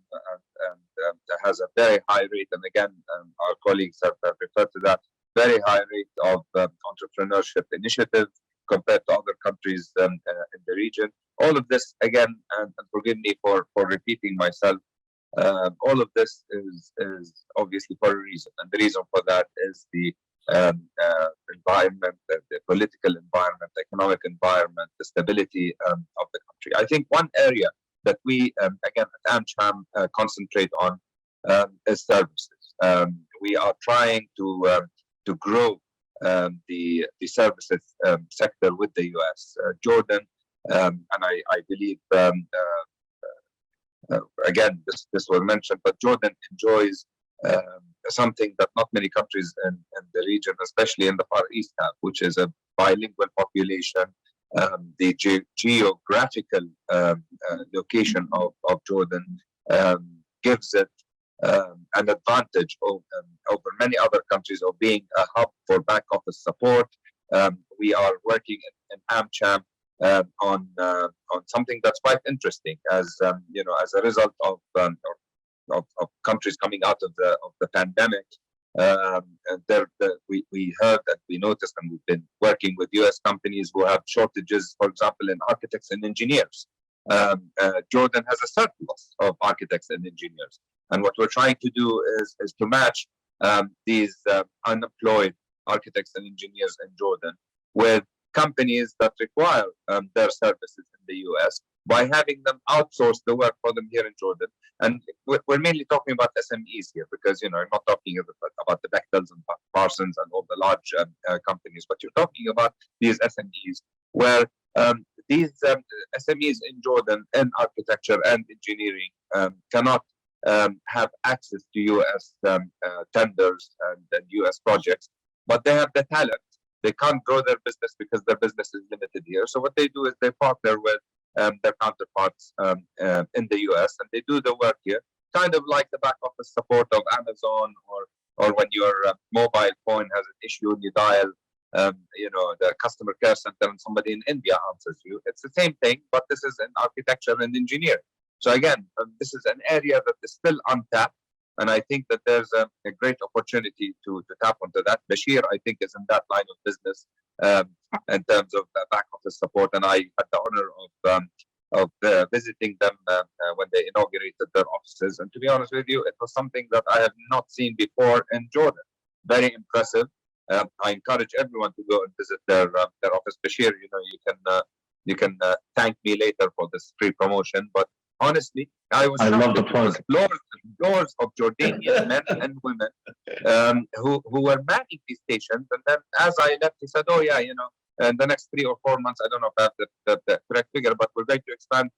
has a very high rate, and again, our colleagues have referred to that, very high rate of entrepreneurship initiative compared to other countries in the region. All of this, again, and forgive me for repeating myself, all of this is obviously for a reason, and the reason for that is the environment, the political environment, economic environment, the stability of the country. I think one area that we, again, at AmCham concentrate on is services. We are trying to grow the services sector with the US. Jordan, and I believe, again, this was mentioned, but Jordan enjoys something that not many countries in the region, especially in the Far East, have, which is a bilingual population. The geographical location of Jordan gives it an advantage over many other countries of being a hub for back office support. We are working in AmCham on something that's quite interesting, as as a result of countries coming out of the pandemic. We heard that, we noticed, and we've been working with US companies who have shortages, for example, in architects and engineers. Jordan has a surplus of architects and engineers, and what we're trying to do is to match these unemployed architects and engineers in Jordan with companies that require their services in the US by having them outsource the work for them here in Jordan. And we're mainly talking about SMEs here, because I'm not talking about the Bechtels and Parsons and all the large companies, but you're talking about these SMEs where these SMEs in Jordan in architecture and engineering cannot have access to US tenders and US projects, but they have the talent. They can't grow their business because their business is limited here. So what they do is they partner with their counterparts in the US, and they do the work here, kind of like the back office support of Amazon, or when your mobile phone has an issue and you dial the customer care center and somebody in India answers you. It's the same thing, but this is in architecture and engineering. So again, this is an area that is still untapped. And I think that there's a great opportunity to tap onto that. Bashir, I think, is in that line of business in terms of back office support. And I had the honor of visiting them when they inaugurated their offices. And to be honest with you, it was something that I have not seen before in Jordan. Very impressive. I encourage everyone to go and visit their office. Bashir, you can thank me later for this free promotion. But honestly, I love the plug. Floors of Jordanian men and women who were manning these stations. And then as I left, he said, "Oh yeah, in the next 3 or 4 months, I don't know if I have the correct figure, but we're going to expand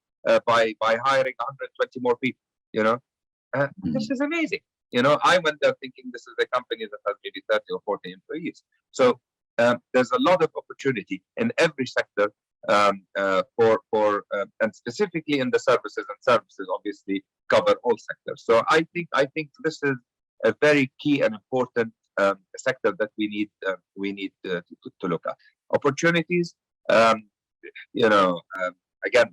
by hiring 120 more people." This is amazing. I went there thinking this is a company that has maybe 30 or 40 employees. So there's a lot of opportunity in every sector and specifically in the services, and services obviously cover all sectors. So I think this is a very key and important sector that we need to look at. Opportunities, again,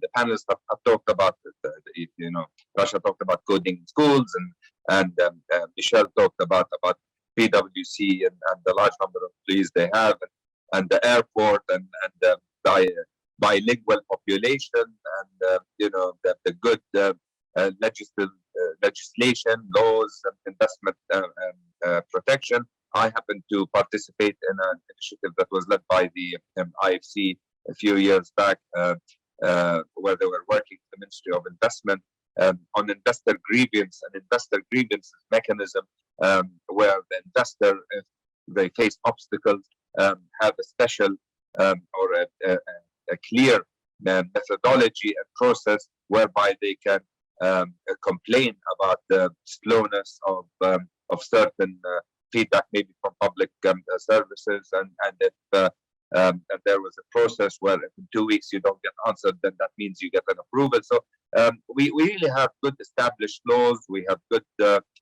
the panelists have talked about Russia talked about coding in schools, and Michelle talked about PwC and the large number of employees they have, and the airport, and the bilingual population, and the good legislation, laws, and investment protection. I happened to participate in an initiative that was led by the IFC a few years back, where they were working with the Ministry of Investment on investor grievance and investor grievances mechanism, where the investor, if they face obstacles, have a special or a clear methodology and process whereby they can complain about the slowness of certain feedback, maybe from public services, and if there was a process where if in 2 weeks you don't get answered, then that means you get an approval. So we really have good established laws. We have good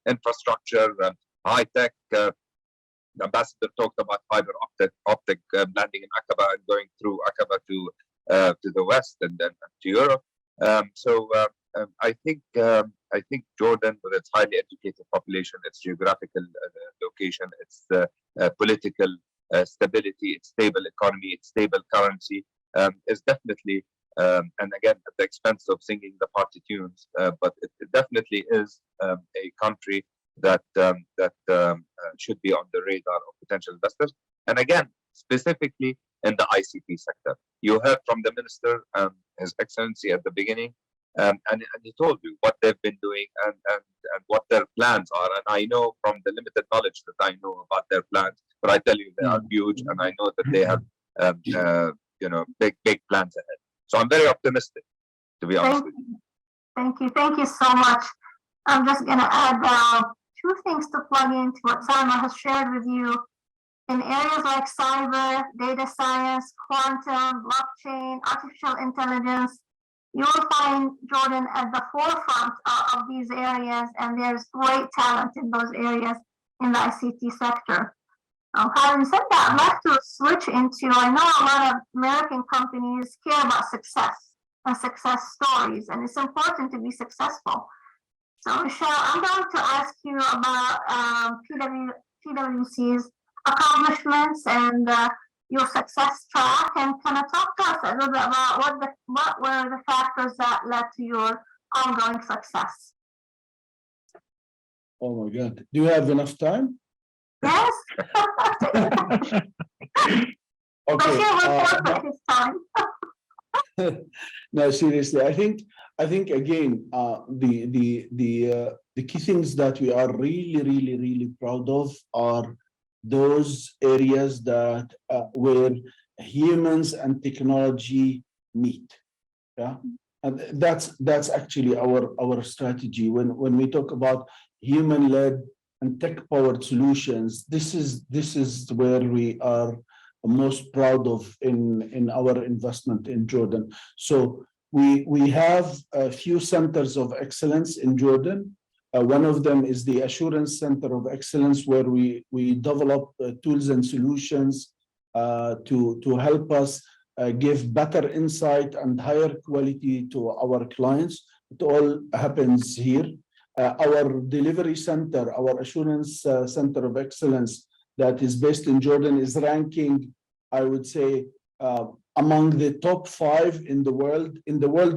infrastructure, high tech. The ambassador talked about fiber optic landing in Aqaba and going through Aqaba to the west and then to Europe. I think Jordan, with its highly educated population, its geographical location, its political stability, its stable economy, its stable currency, is definitely, and again, at the expense of singing the party tunes, but it definitely is a country that should be on the radar of potential investors. And again, specifically in the ICT sector. You heard from the minister, His Excellency, at the beginning, and he told you what they've been doing and what their plans are. And I know from the limited knowledge that I know about their plans, but I tell you they are huge, and I know that they have big plans ahead. So I'm very optimistic, to be honest with you. Thank you so much. I'm just going to add 2 things to plug into what Salma has shared with you. In areas like cyber, data science, quantum, blockchain, artificial intelligence, you will find Jordan at the forefront of these areas, and there's great talent in those areas in the ICT sector. Having said that, I'd like to switch into, I know a lot of American companies care about success and success stories, and it's important to be successful. So Michelle, I'm going to ask you about PwC's accomplishments and your success track, and kind of talk to us a little bit about what were the factors that led to your ongoing success. Oh my God. Do you have enough time? Yes. Okay. But his time. No, seriously, I think again, the key things that we are really proud of are those areas that where humans and technology meet. Yeah, and that's actually our strategy. When we talk about human-led and tech-powered solutions, this is where we are most proud of in our investment in Jordan. So we have a few centers of excellence in Jordan. One of them is the Assurance Center of Excellence, where we develop tools and solutions to help us give better insight and higher quality to our clients. It all happens here. Our delivery center, our assurance center of excellence that is based in Jordan is ranking, I would say, among the top 5 in the world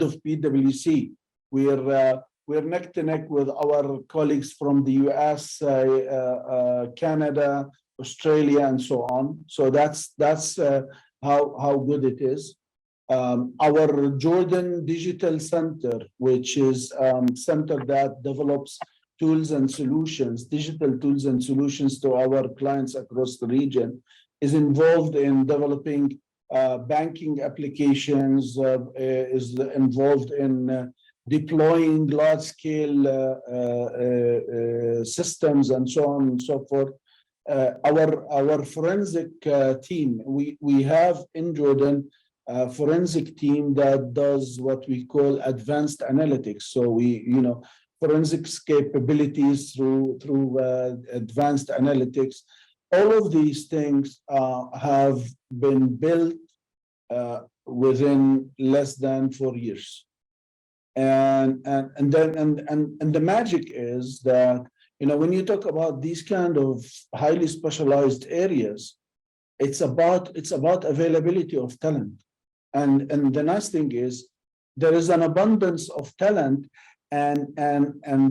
of PwC. We're neck to neck with our colleagues from the US, Canada, Australia, and so on. So that's how good it is. Our Jordan Digital Center, which is center that develops tools and solutions, digital tools and solutions to our clients across the region, is involved in developing banking applications, is involved in deploying large-scale systems and so on and so forth. Our forensic team, we have in Jordan a forensic team that does what we call advanced analytics. So forensics capabilities through advanced analytics. All of these things have been built within less than 4 years. And the magic is that, when you talk about these kind of highly specialized areas, it's about availability of talent. And the nice thing is there is an abundance of talent, and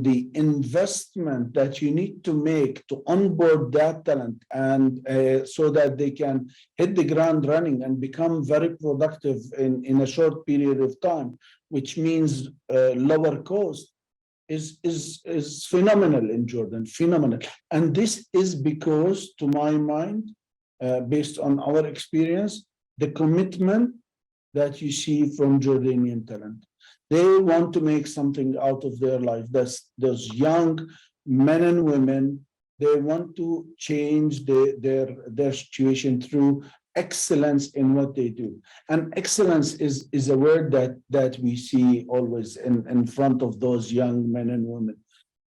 the investment that you need to make to onboard that talent, and so that they can hit the ground running and become very productive in a short period of time, which means lower cost, is phenomenal in Jordan, phenomenal. And this is because, to my mind, based on our experience, the commitment that you see from Jordanian talent. They want to make something out of their life. Those young men and women, they want to change their situation through excellence in what they do. And excellence is a word that we see always in front of those young men and women.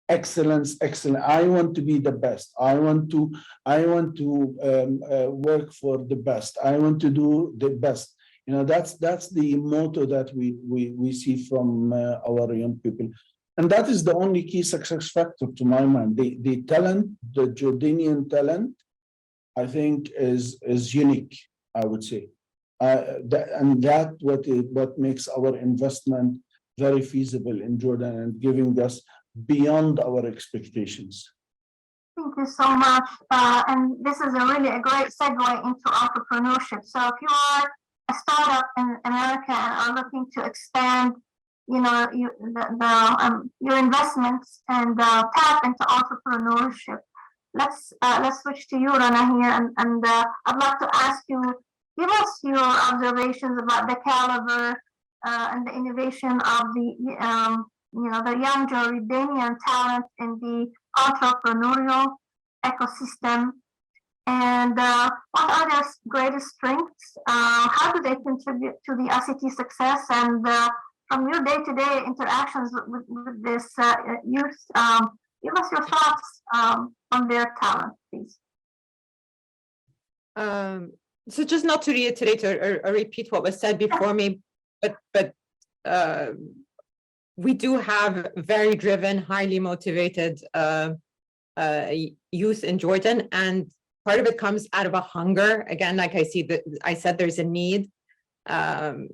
Excellence, excellent. I want to be the best. I want to work for the best. I want to do the best. That's the motto that we see from our young people. And that is the only key success factor, to my mind. The talent, the Jordanian talent, I think is unique, I would say. What makes our investment very feasible in Jordan and giving us beyond our expectations. Thank you so much. And this is a great segue into entrepreneurship. So if you are a startup in America and are looking to expand, your investments and tap into entrepreneurship, let's switch to you, Rana, here, and I'd like to ask you, give us your observations about the caliber and the innovation of the young Jordanian talent in the entrepreneurial ecosystem, and what are their greatest strengths? How do they contribute to the ICT success? And from your day-to-day interactions with this youth, give us your thoughts on their talent, please. So just not to reiterate or repeat what was said before me, but we do have very driven, highly motivated youth in Jordan, and part of it comes out of a hunger. Again, like I said, there's a need, and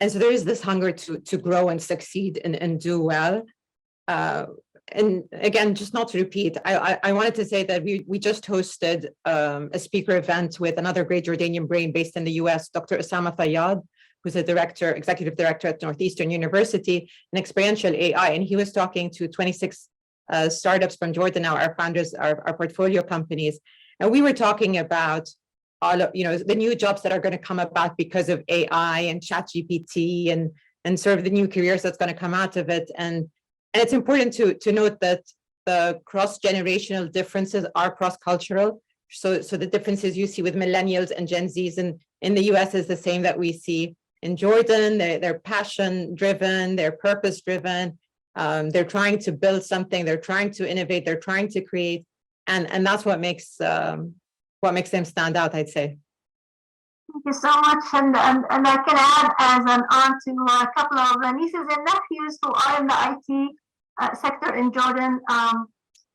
so there is this hunger to grow and succeed and do well. And again, just not to repeat, I wanted to say that we just hosted a speaker event with another great Jordanian brain based in the US, Dr. Osama Fayyad, who's a executive director at Northeastern University in experiential AI. And he was talking to 26 startups from Jordan now, our founders, our portfolio companies. And we were talking about all of, the new jobs that are going to come about because of AI and ChatGPT and sort of the new careers that's going to come out of it. And it's important to note that the cross-generational differences are cross-cultural. So the differences you see with millennials and Gen Zs in the US is the same that we see in Jordan. They're passion-driven, they're purpose-driven. They're trying to build something, they're trying to innovate, they're trying to create. And that's what makes them stand out, I'd say. Thank you so much. And I can add as an aunt to a couple of nieces and nephews who are in the IT sector in Jordan,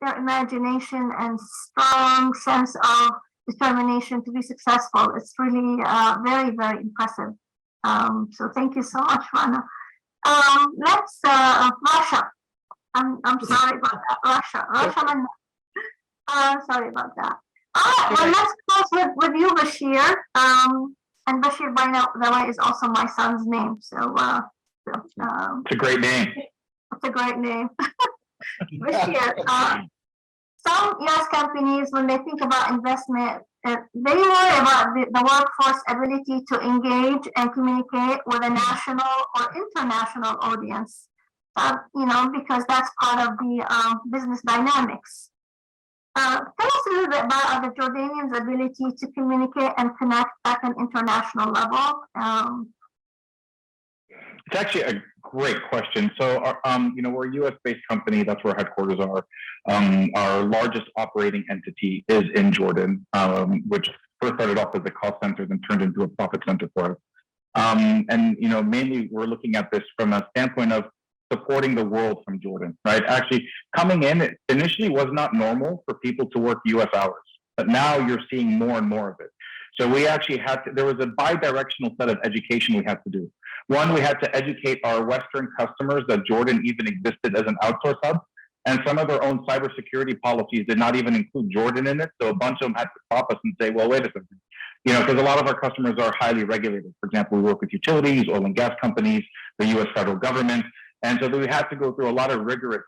their imagination and strong sense of determination to be successful. It's really very, very impressive. So thank you so much, Rana. Let's Russia. I'm sorry about that. Russia. Sorry about that. All right. Well, let's close with you, Bashir. And Bashir, by now, the way, is also my son's name. So It's a great name. it's a great name. Bashir, some U.S. companies, when they think about investment, they worry about the workforce ability to engage and communicate with a national or international audience, because that's part of the business dynamics. Tell us a little bit about the Jordanians' ability to communicate and connect at an international level. It's actually a great question. So, we're a U.S.-based company. That's where our headquarters are. Our largest operating entity is in Jordan, which first started off as a cost center, then turned into a profit center for us. Mainly we're looking at this from a standpoint of supporting the world from Jordan, right? Actually, coming in, it initially was not normal for people to work U.S. hours, but now you're seeing more and more of it. So we actually there was a bi-directional set of education we had to do. One, we had to educate our Western customers that Jordan even existed as an outsource hub, and some of their own cybersecurity policies did not even include Jordan in it. So a bunch of them had to stop us and say, well, wait a second, because a lot of our customers are highly regulated. For example, we work with utilities, oil and gas companies, the U.S. federal government. And so we had to go through a lot of rigorous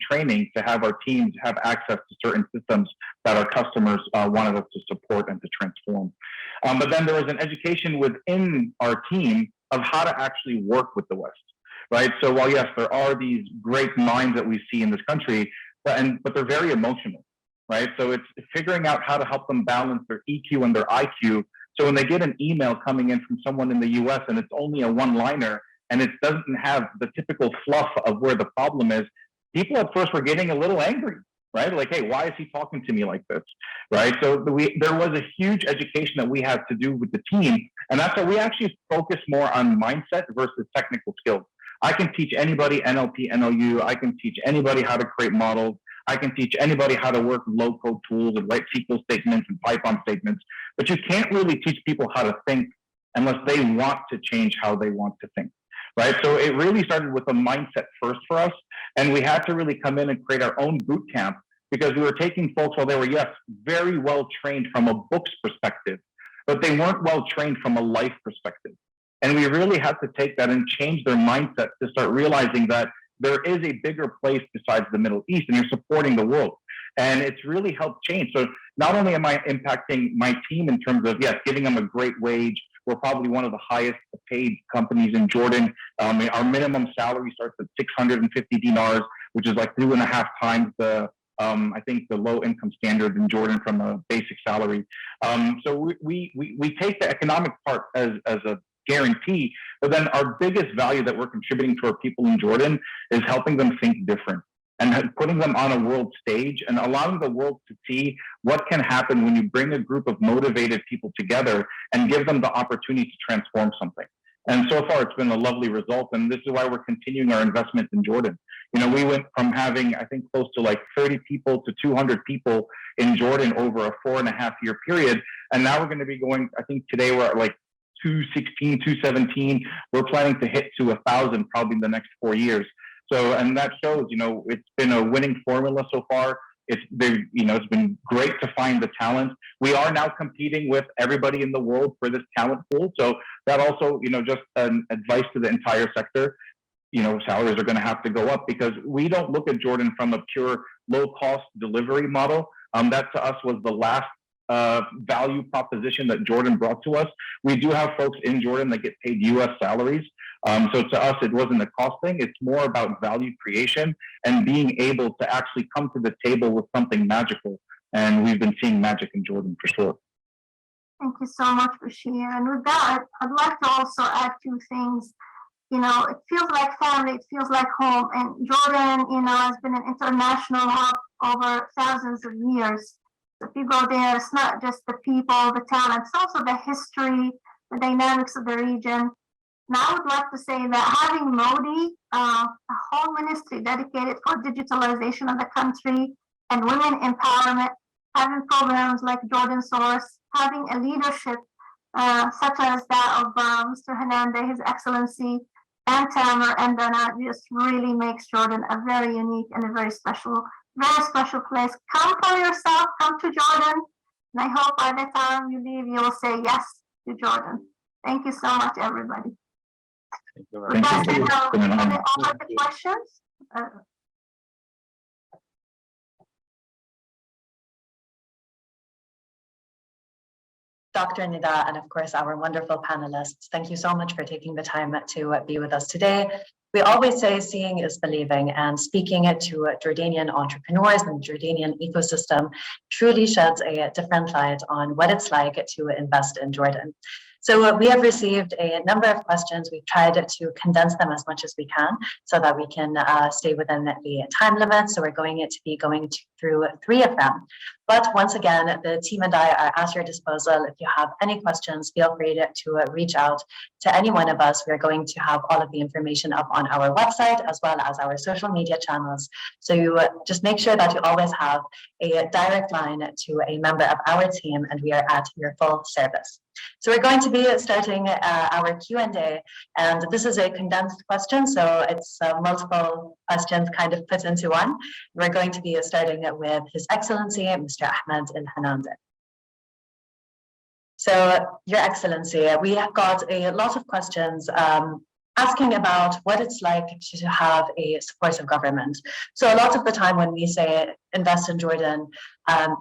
training to have our teams have access to certain systems that our customers wanted us to support and to transform. But then there was an education within our team of how to actually work with the West, right? So while yes, there are these great minds that we see in this country, but they're very emotional, right? So it's figuring out how to help them balance their EQ and their IQ. So when they get an email coming in from someone in the US and it's only a one-liner and it doesn't have the typical fluff of where the problem is, people at first were getting a little angry, right? Like, hey, why is he talking to me like this, right? So there was a huge education that we had to do with the team. And that's why we actually focus more on mindset versus technical skills. I can teach anybody NLP, NLU. I can teach anybody how to create models. I can teach anybody how to work low-code tools and write SQL statements and Python statements. But you can't really teach people how to think unless they want to change how they want to think, right? So it really started with a mindset first for us. And we had to really come in and create our own boot camp because we were taking folks while they were, yes, very well trained from a books perspective, but they weren't well trained from a life perspective. And we really had to take that and change their mindset to start realizing that there is a bigger place besides the Middle East and you're supporting the world. And it's really helped change. So not only am I impacting my team in terms of, yes, giving them a great wage. We're probably one of the highest paid companies in Jordan. Our minimum salary starts at 650 dinars, which is like 2.5 times the, I think the low income standard in Jordan from a basic salary. So we take the economic part as a guarantee, but then our biggest value that we're contributing to our people in Jordan is helping them think different and putting them on a world stage and allowing the world to see what can happen when you bring a group of motivated people together and give them the opportunity to transform something. And so far, it's been a lovely result. And this is why we're continuing our investment in Jordan. We went from having, I think, close to like 30 people to 200 people in Jordan over a 4.5-year period. And now we're going to be going, I think today we're at like 216, 217. We're planning to hit to 1,000 probably in the next 4 years. So, and that shows, it's been a winning formula so far. It's been great to find the talent. We are now competing with everybody in the world for this talent pool. So that also, just an advice to the entire sector, salaries are going to have to go up because we don't look at Jordan from a pure low cost delivery model. That to us was the last value proposition that Jordan brought to us. We do have folks in Jordan that get paid US salaries. So to us, it wasn't a cost thing. It's more about value creation and being able to actually come to the table with something magical. And we've been seeing magic in Jordan for sure. Thank you so much, Bashir. And with that, I'd like to also add 2 things. It feels like family, it feels like home. And Jordan, has been an international hub over thousands of years. So if you go there, it's not just the people, the talent, it's also the history, the dynamics of the region. And I would like to say that having Modi, a whole ministry dedicated for digitalization of the country and women empowerment, having programs like Jordan Source, having a leadership such as that of Mr. Hanandeh, His Excellency, and Tamer and Dana just really makes Jordan a very unique and a very special place. Come for yourself, come to Jordan. And I hope by the time you leave, you'll say yes to Jordan. Thank you so much, everybody. Thank With that said, all of the questions. Dr. Nida, and of course, our wonderful panelists, thank you so much for taking the time to be with us today. We always say seeing is believing, and speaking to Jordanian entrepreneurs and Jordanian ecosystem truly sheds a different light on what it's like to invest in Jordan. So we have received a number of questions. We've tried to condense them as much as we can so that we can stay within the time limit. So we're going to be going through 3 of them. But once again, the team and I are at your disposal. If you have any questions, feel free to reach out to any one of us. We're going to have all of the information up on our website as well as our social media channels. So you just make sure that you always have a direct line to a member of our team, and we are at your full service. So we're going to be starting our Q&A, and this is a condensed question, so it's multiple questions kind of put into one. We're going to be starting with His Excellency, Mr. Ahmad Hanandeh. So, Your Excellency, we have got a lot of questions asking about what it's like to have a supportive government. So a lot of the time when we say invest in Jordan,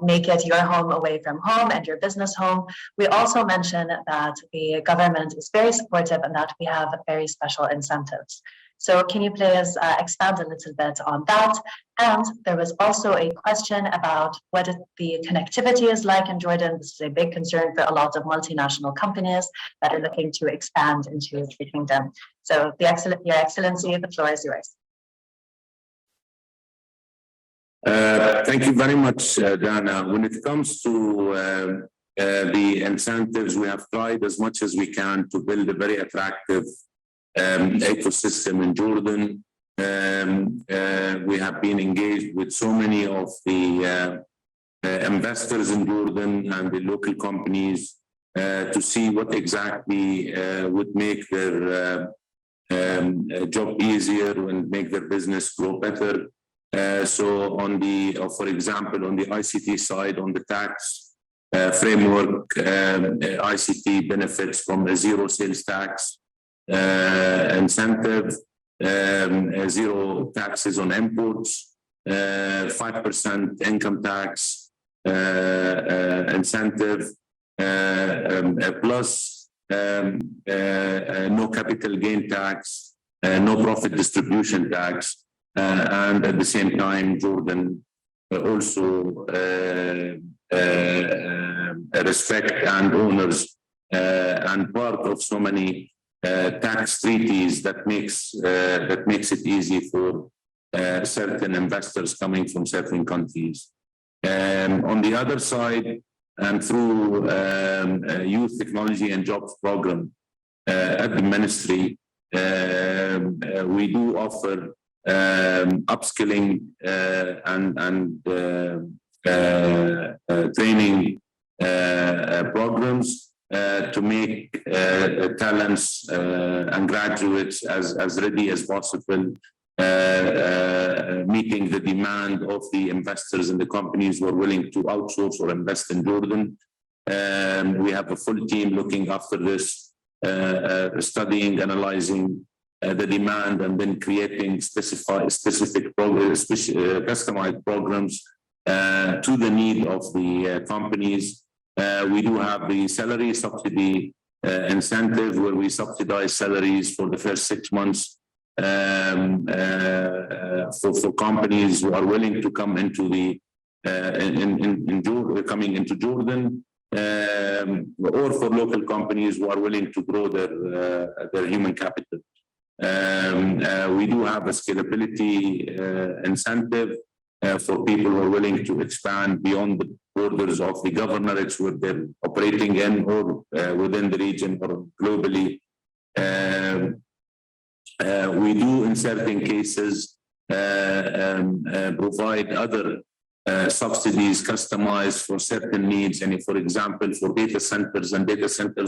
make it your home away from home and your business home, we also mention that the government is very supportive and that we have very special incentives. So can you please expand a little bit on that? And there was also a question about what the connectivity is like in Jordan. This is a big concern for a lot of multinational companies that are looking to expand into the kingdom. So Your Excellency, the floor is yours. Thank you very much, Dana. When it comes to the incentives, we have tried as much as we can to build a very attractive ecosystem in Jordan. We have been engaged with so many of the investors in Jordan and the local companies to see what exactly would make their job easier and make their business grow better. So on the, for example, on the ICT side, on the tax framework, ICT benefits from a zero sales tax incentive, 0 taxes on imports, 5% income tax incentive, plus no capital gain tax, no profit distribution tax, and at the same time, Jordan also respect and honors and part of so many tax treaties that makes it easy for certain investors coming from certain countries. On the other side, and through Youth Technology and Jobs Program at the ministry, we do offer upskilling and training programs to make talents and graduates as ready as possible, meeting the demand of the investors and the companies who are willing to outsource or invest in Jordan. We have a full team looking after this, studying, analyzing the demand, and then creating specific programs, customized programs to the need of the companies. We do have the salary subsidy incentive where we subsidize salaries for the first 6 months for companies who are willing to come into the coming into Jordan, or for local companies who are willing to grow their human capital. We do have a scalability incentive for people who are willing to expand beyond the borders of the governorates where they're operating in, or within the region or globally. We do, in certain cases, provide other subsidies customized for certain needs. And for example, for data centers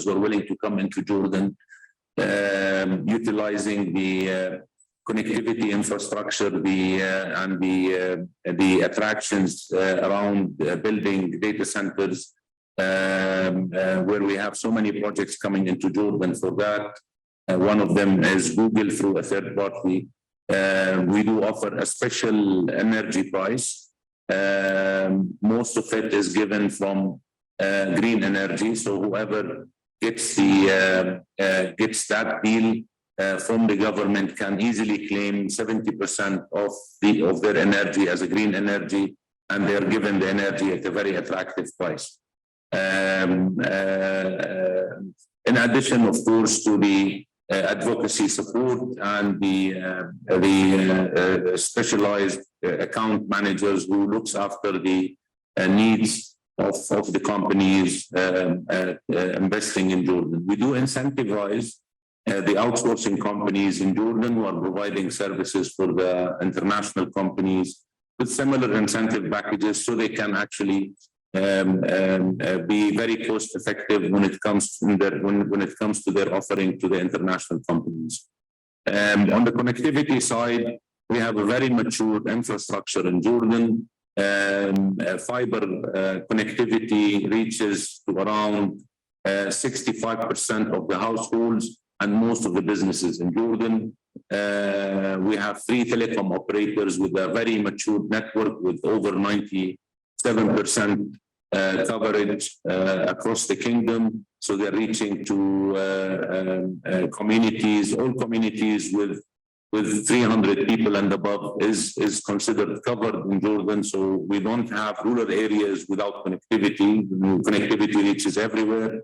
who are willing to come into Jordan, utilizing the connectivity infrastructure, and the attractions around building data centers, where we have so many projects coming into Jordan for that. One of them is Google through a third party. We do offer a special energy price. Most of it is given from green energy. So whoever gets that deal from the government can easily claim 70% of their energy as a green energy, and they are given the energy at a very attractive price. In addition, of course, to the advocacy support and the specialized account managers who looks after the needs of the companies investing in Jordan. We do incentivize the outsourcing companies in Jordan who are providing services for the international companies with similar incentive packages, so they can actually be very cost effective when it comes to their offering to the international companies. On the connectivity side, we have a very mature infrastructure in Jordan. Fiber connectivity reaches to around 65% of the households and most of the businesses in Jordan. We have 3 telecom operators with a very mature network with over 97% coverage across the kingdom. So they're reaching to communities, all communities with 300 people and above is considered covered in Jordan. So we don't have rural areas without connectivity. Connectivity reaches everywhere.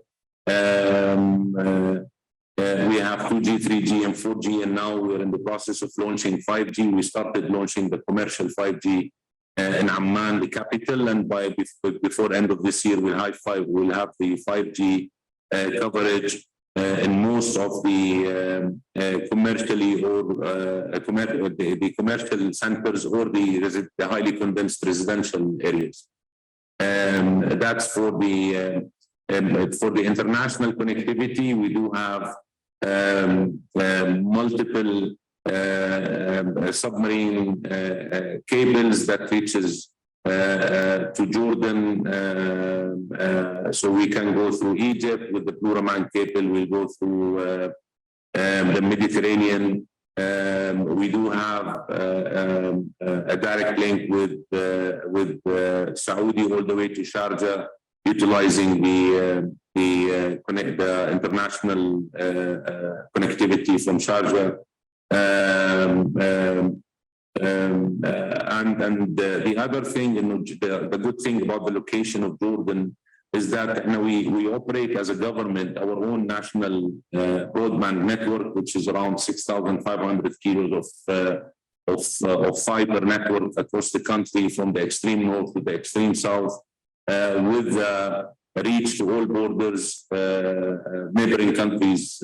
We have 2G, 3G, and 4G, and now we're in the process of launching 5G. We started launching the commercial 5G in Amman, the capital, and before end of this year, we'll have the 5G coverage in most of the commercially or the commercial centers or the highly condensed residential areas. That's for the international connectivity. We do have multiple submarine cables that reaches to Jordan, so we can go through Egypt with the Pluraman cable. We'll go through the Mediterranean. We do have a direct link with Saudi all the way to Sharjah, utilizing the international connectivity from Sharjah. And the other thing, the good thing about the location of Jordan is that we operate as a government our own national broadband network, which is around 6,500 kilos of fiber network across the country, from the extreme north to the extreme south, with reach to all borders, neighboring countries'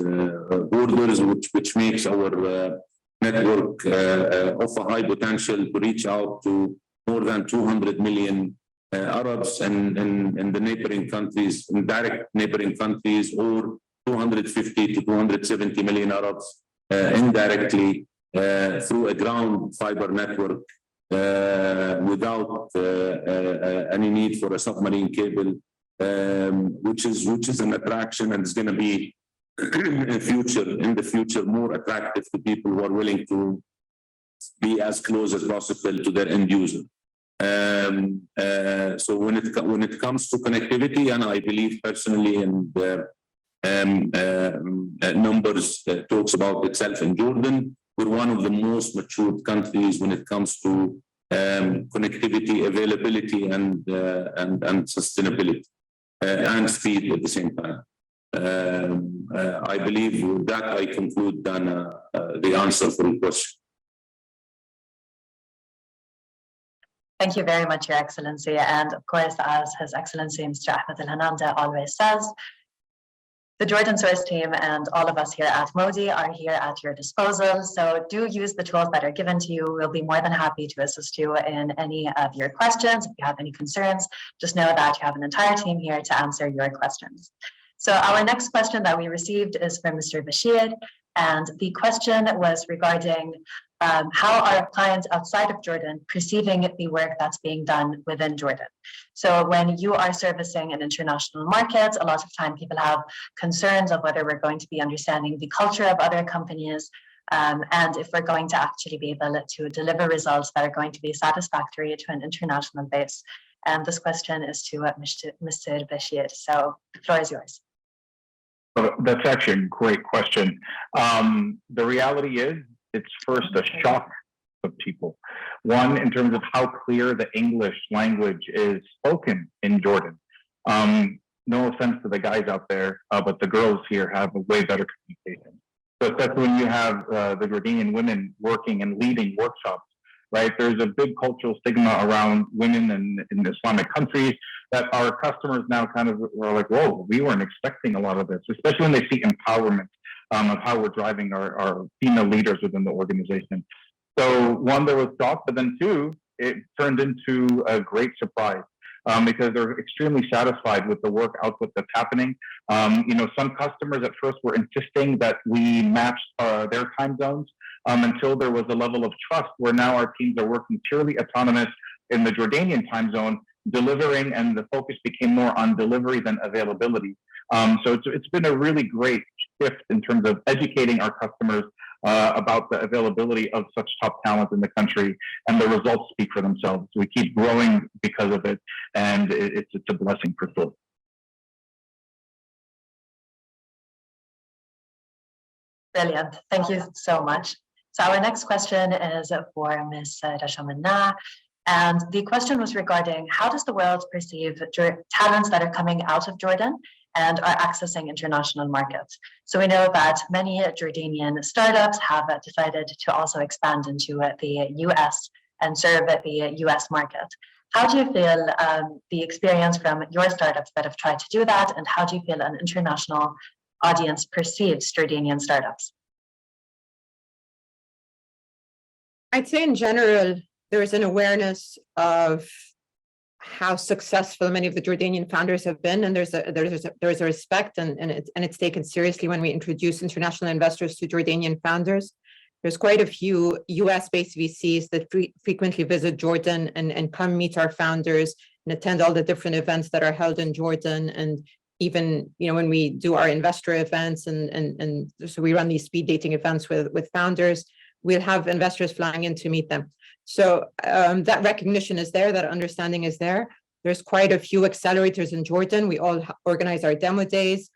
borders, which makes our network of a high potential to reach out to more than 200 million Arabs in the neighboring countries, in direct neighboring countries, or 250 to 270 million Arabs indirectly through a ground fiber network without any need for a submarine cable, which is an attraction, and is going to be in the future more attractive to people who are willing to be as close as possible to their end user. So when it comes to connectivity, and I believe personally, and numbers talks about itself in Jordan, we're one of the most matured countries when it comes to connectivity, availability, and sustainability, and speed at the same time. I believe with that I conclude, Dana, the answer for the question. Thank you very much, Your Excellency. And of course, as His Excellency Mr. Ahmad Hanandeh always says, The Jordan Source team and all of us here at Modi are here at your disposal. So do use the tools that are given to you. We'll be more than happy to assist you in any of your questions. If you have any concerns, just know that you have an entire team here to answer your questions. So our next question that we received is from Mr. Bashir. And the question was regarding how are clients outside of Jordan perceiving the work that's being done within Jordan? So when you are servicing an international market, a lot of time people have concerns of whether we're going to be understanding the culture of other companies, and if we're going to actually be able to deliver results that are going to be satisfactory to an international base. And this question is to Mr. Bashir. So the floor is yours. That's actually a great question. The reality is, it's first a shock of people. One, in terms of how clear the English language is spoken in Jordan. No offense to the guys out there, but the girls here have a way better communication. So especially when you have the Jordanian women working and leading workshops, right? There's a big cultural stigma around women in Islamic countries that our customers now kind of are like, whoa, we weren't expecting a lot of this, especially when they see empowerment of how we're driving our female leaders within the organization. So one, there was shock, but then two, it turned into a great surprise because they're extremely satisfied with the work output that's happening. Some customers at first were insisting that we matched their time zones until there was a level of trust where now our teams are working purely autonomous in the Jordanian time zone, delivering, and the focus became more on delivery than availability. So it's been a really great shift in terms of educating our customers about the availability of such top talent in the country, and the results speak for themselves. We keep growing because of it, and it's a blessing for sure. Brilliant. Thank you so much. So our next question is for Ms. Rashamanna. And the question was regarding how does the world perceive talents that are coming out of Jordan and are accessing international markets? So we know that many Jordanian startups have decided to also expand into the US and serve the US market. How do you feel the experience from your startups that have tried to do that, and how do you feel an international audience perceives Jordanian startups? I'd say in general, there is an awareness of how successful many of the Jordanian founders have been, and there's a respect, and it's taken seriously when we introduce international investors to Jordanian founders. There's quite a few US-based VCs that frequently visit Jordan and come meet our founders and attend all the different events that are held in Jordan. And even when we do our investor events, and so we run these speed dating events with founders, we'll have investors flying in to meet them. So that recognition is there, that understanding is there. There's quite a few accelerators in Jordan. We all organize our demo days.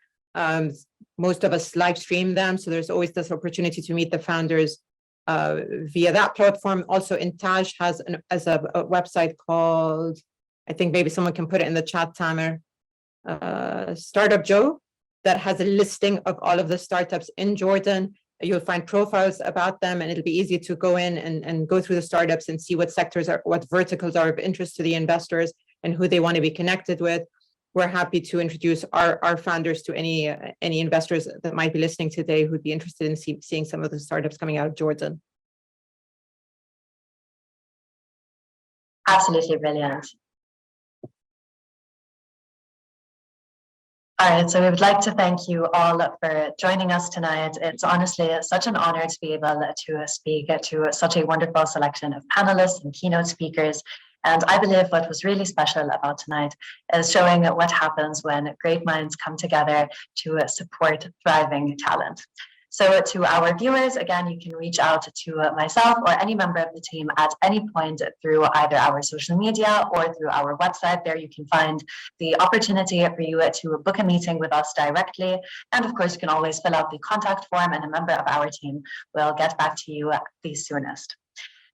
Most of us live stream them. So there's always this opportunity to meet the founders via that platform. Also, Intaj has a website called, I think maybe someone can put it in the chat, Tamer, Startup Joe, that has a listing of all of the startups in Jordan. You'll find profiles about them, and it'll be easy to go in and go through the startups and see what sectors are, what verticals are of interest to the investors and who they want to be connected with. We're happy to introduce our founders to any investors that might be listening today who'd be interested in seeing some of the startups coming out of Jordan. Absolutely brilliant. All right, so we would like to thank you all for joining us tonight. It's honestly such an honor to be able to speak to such a wonderful selection of panelists and keynote speakers. And I believe what was really special about tonight is showing what happens when great minds come together to support thriving talent. So to our viewers, again, you can reach out to myself or any member of the team at any point through either our social media or through our website. There you can find the opportunity for you to book a meeting with us directly. And of course, you can always fill out the contact form and a member of our team will get back to you the soonest.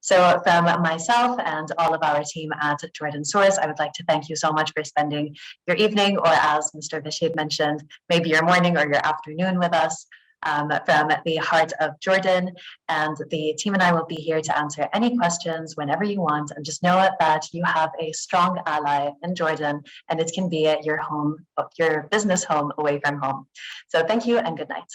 So from myself and all of our team at Jordan Source, I would like to thank you so much for spending your evening, or as Mr. Bashir mentioned, maybe your morning or your afternoon with us. from the heart of Jordan. And the team and I will be here to answer any questions whenever you want. And just know that you have a strong ally in Jordan, and it can be at your home, your business home away from home. So thank you and good night.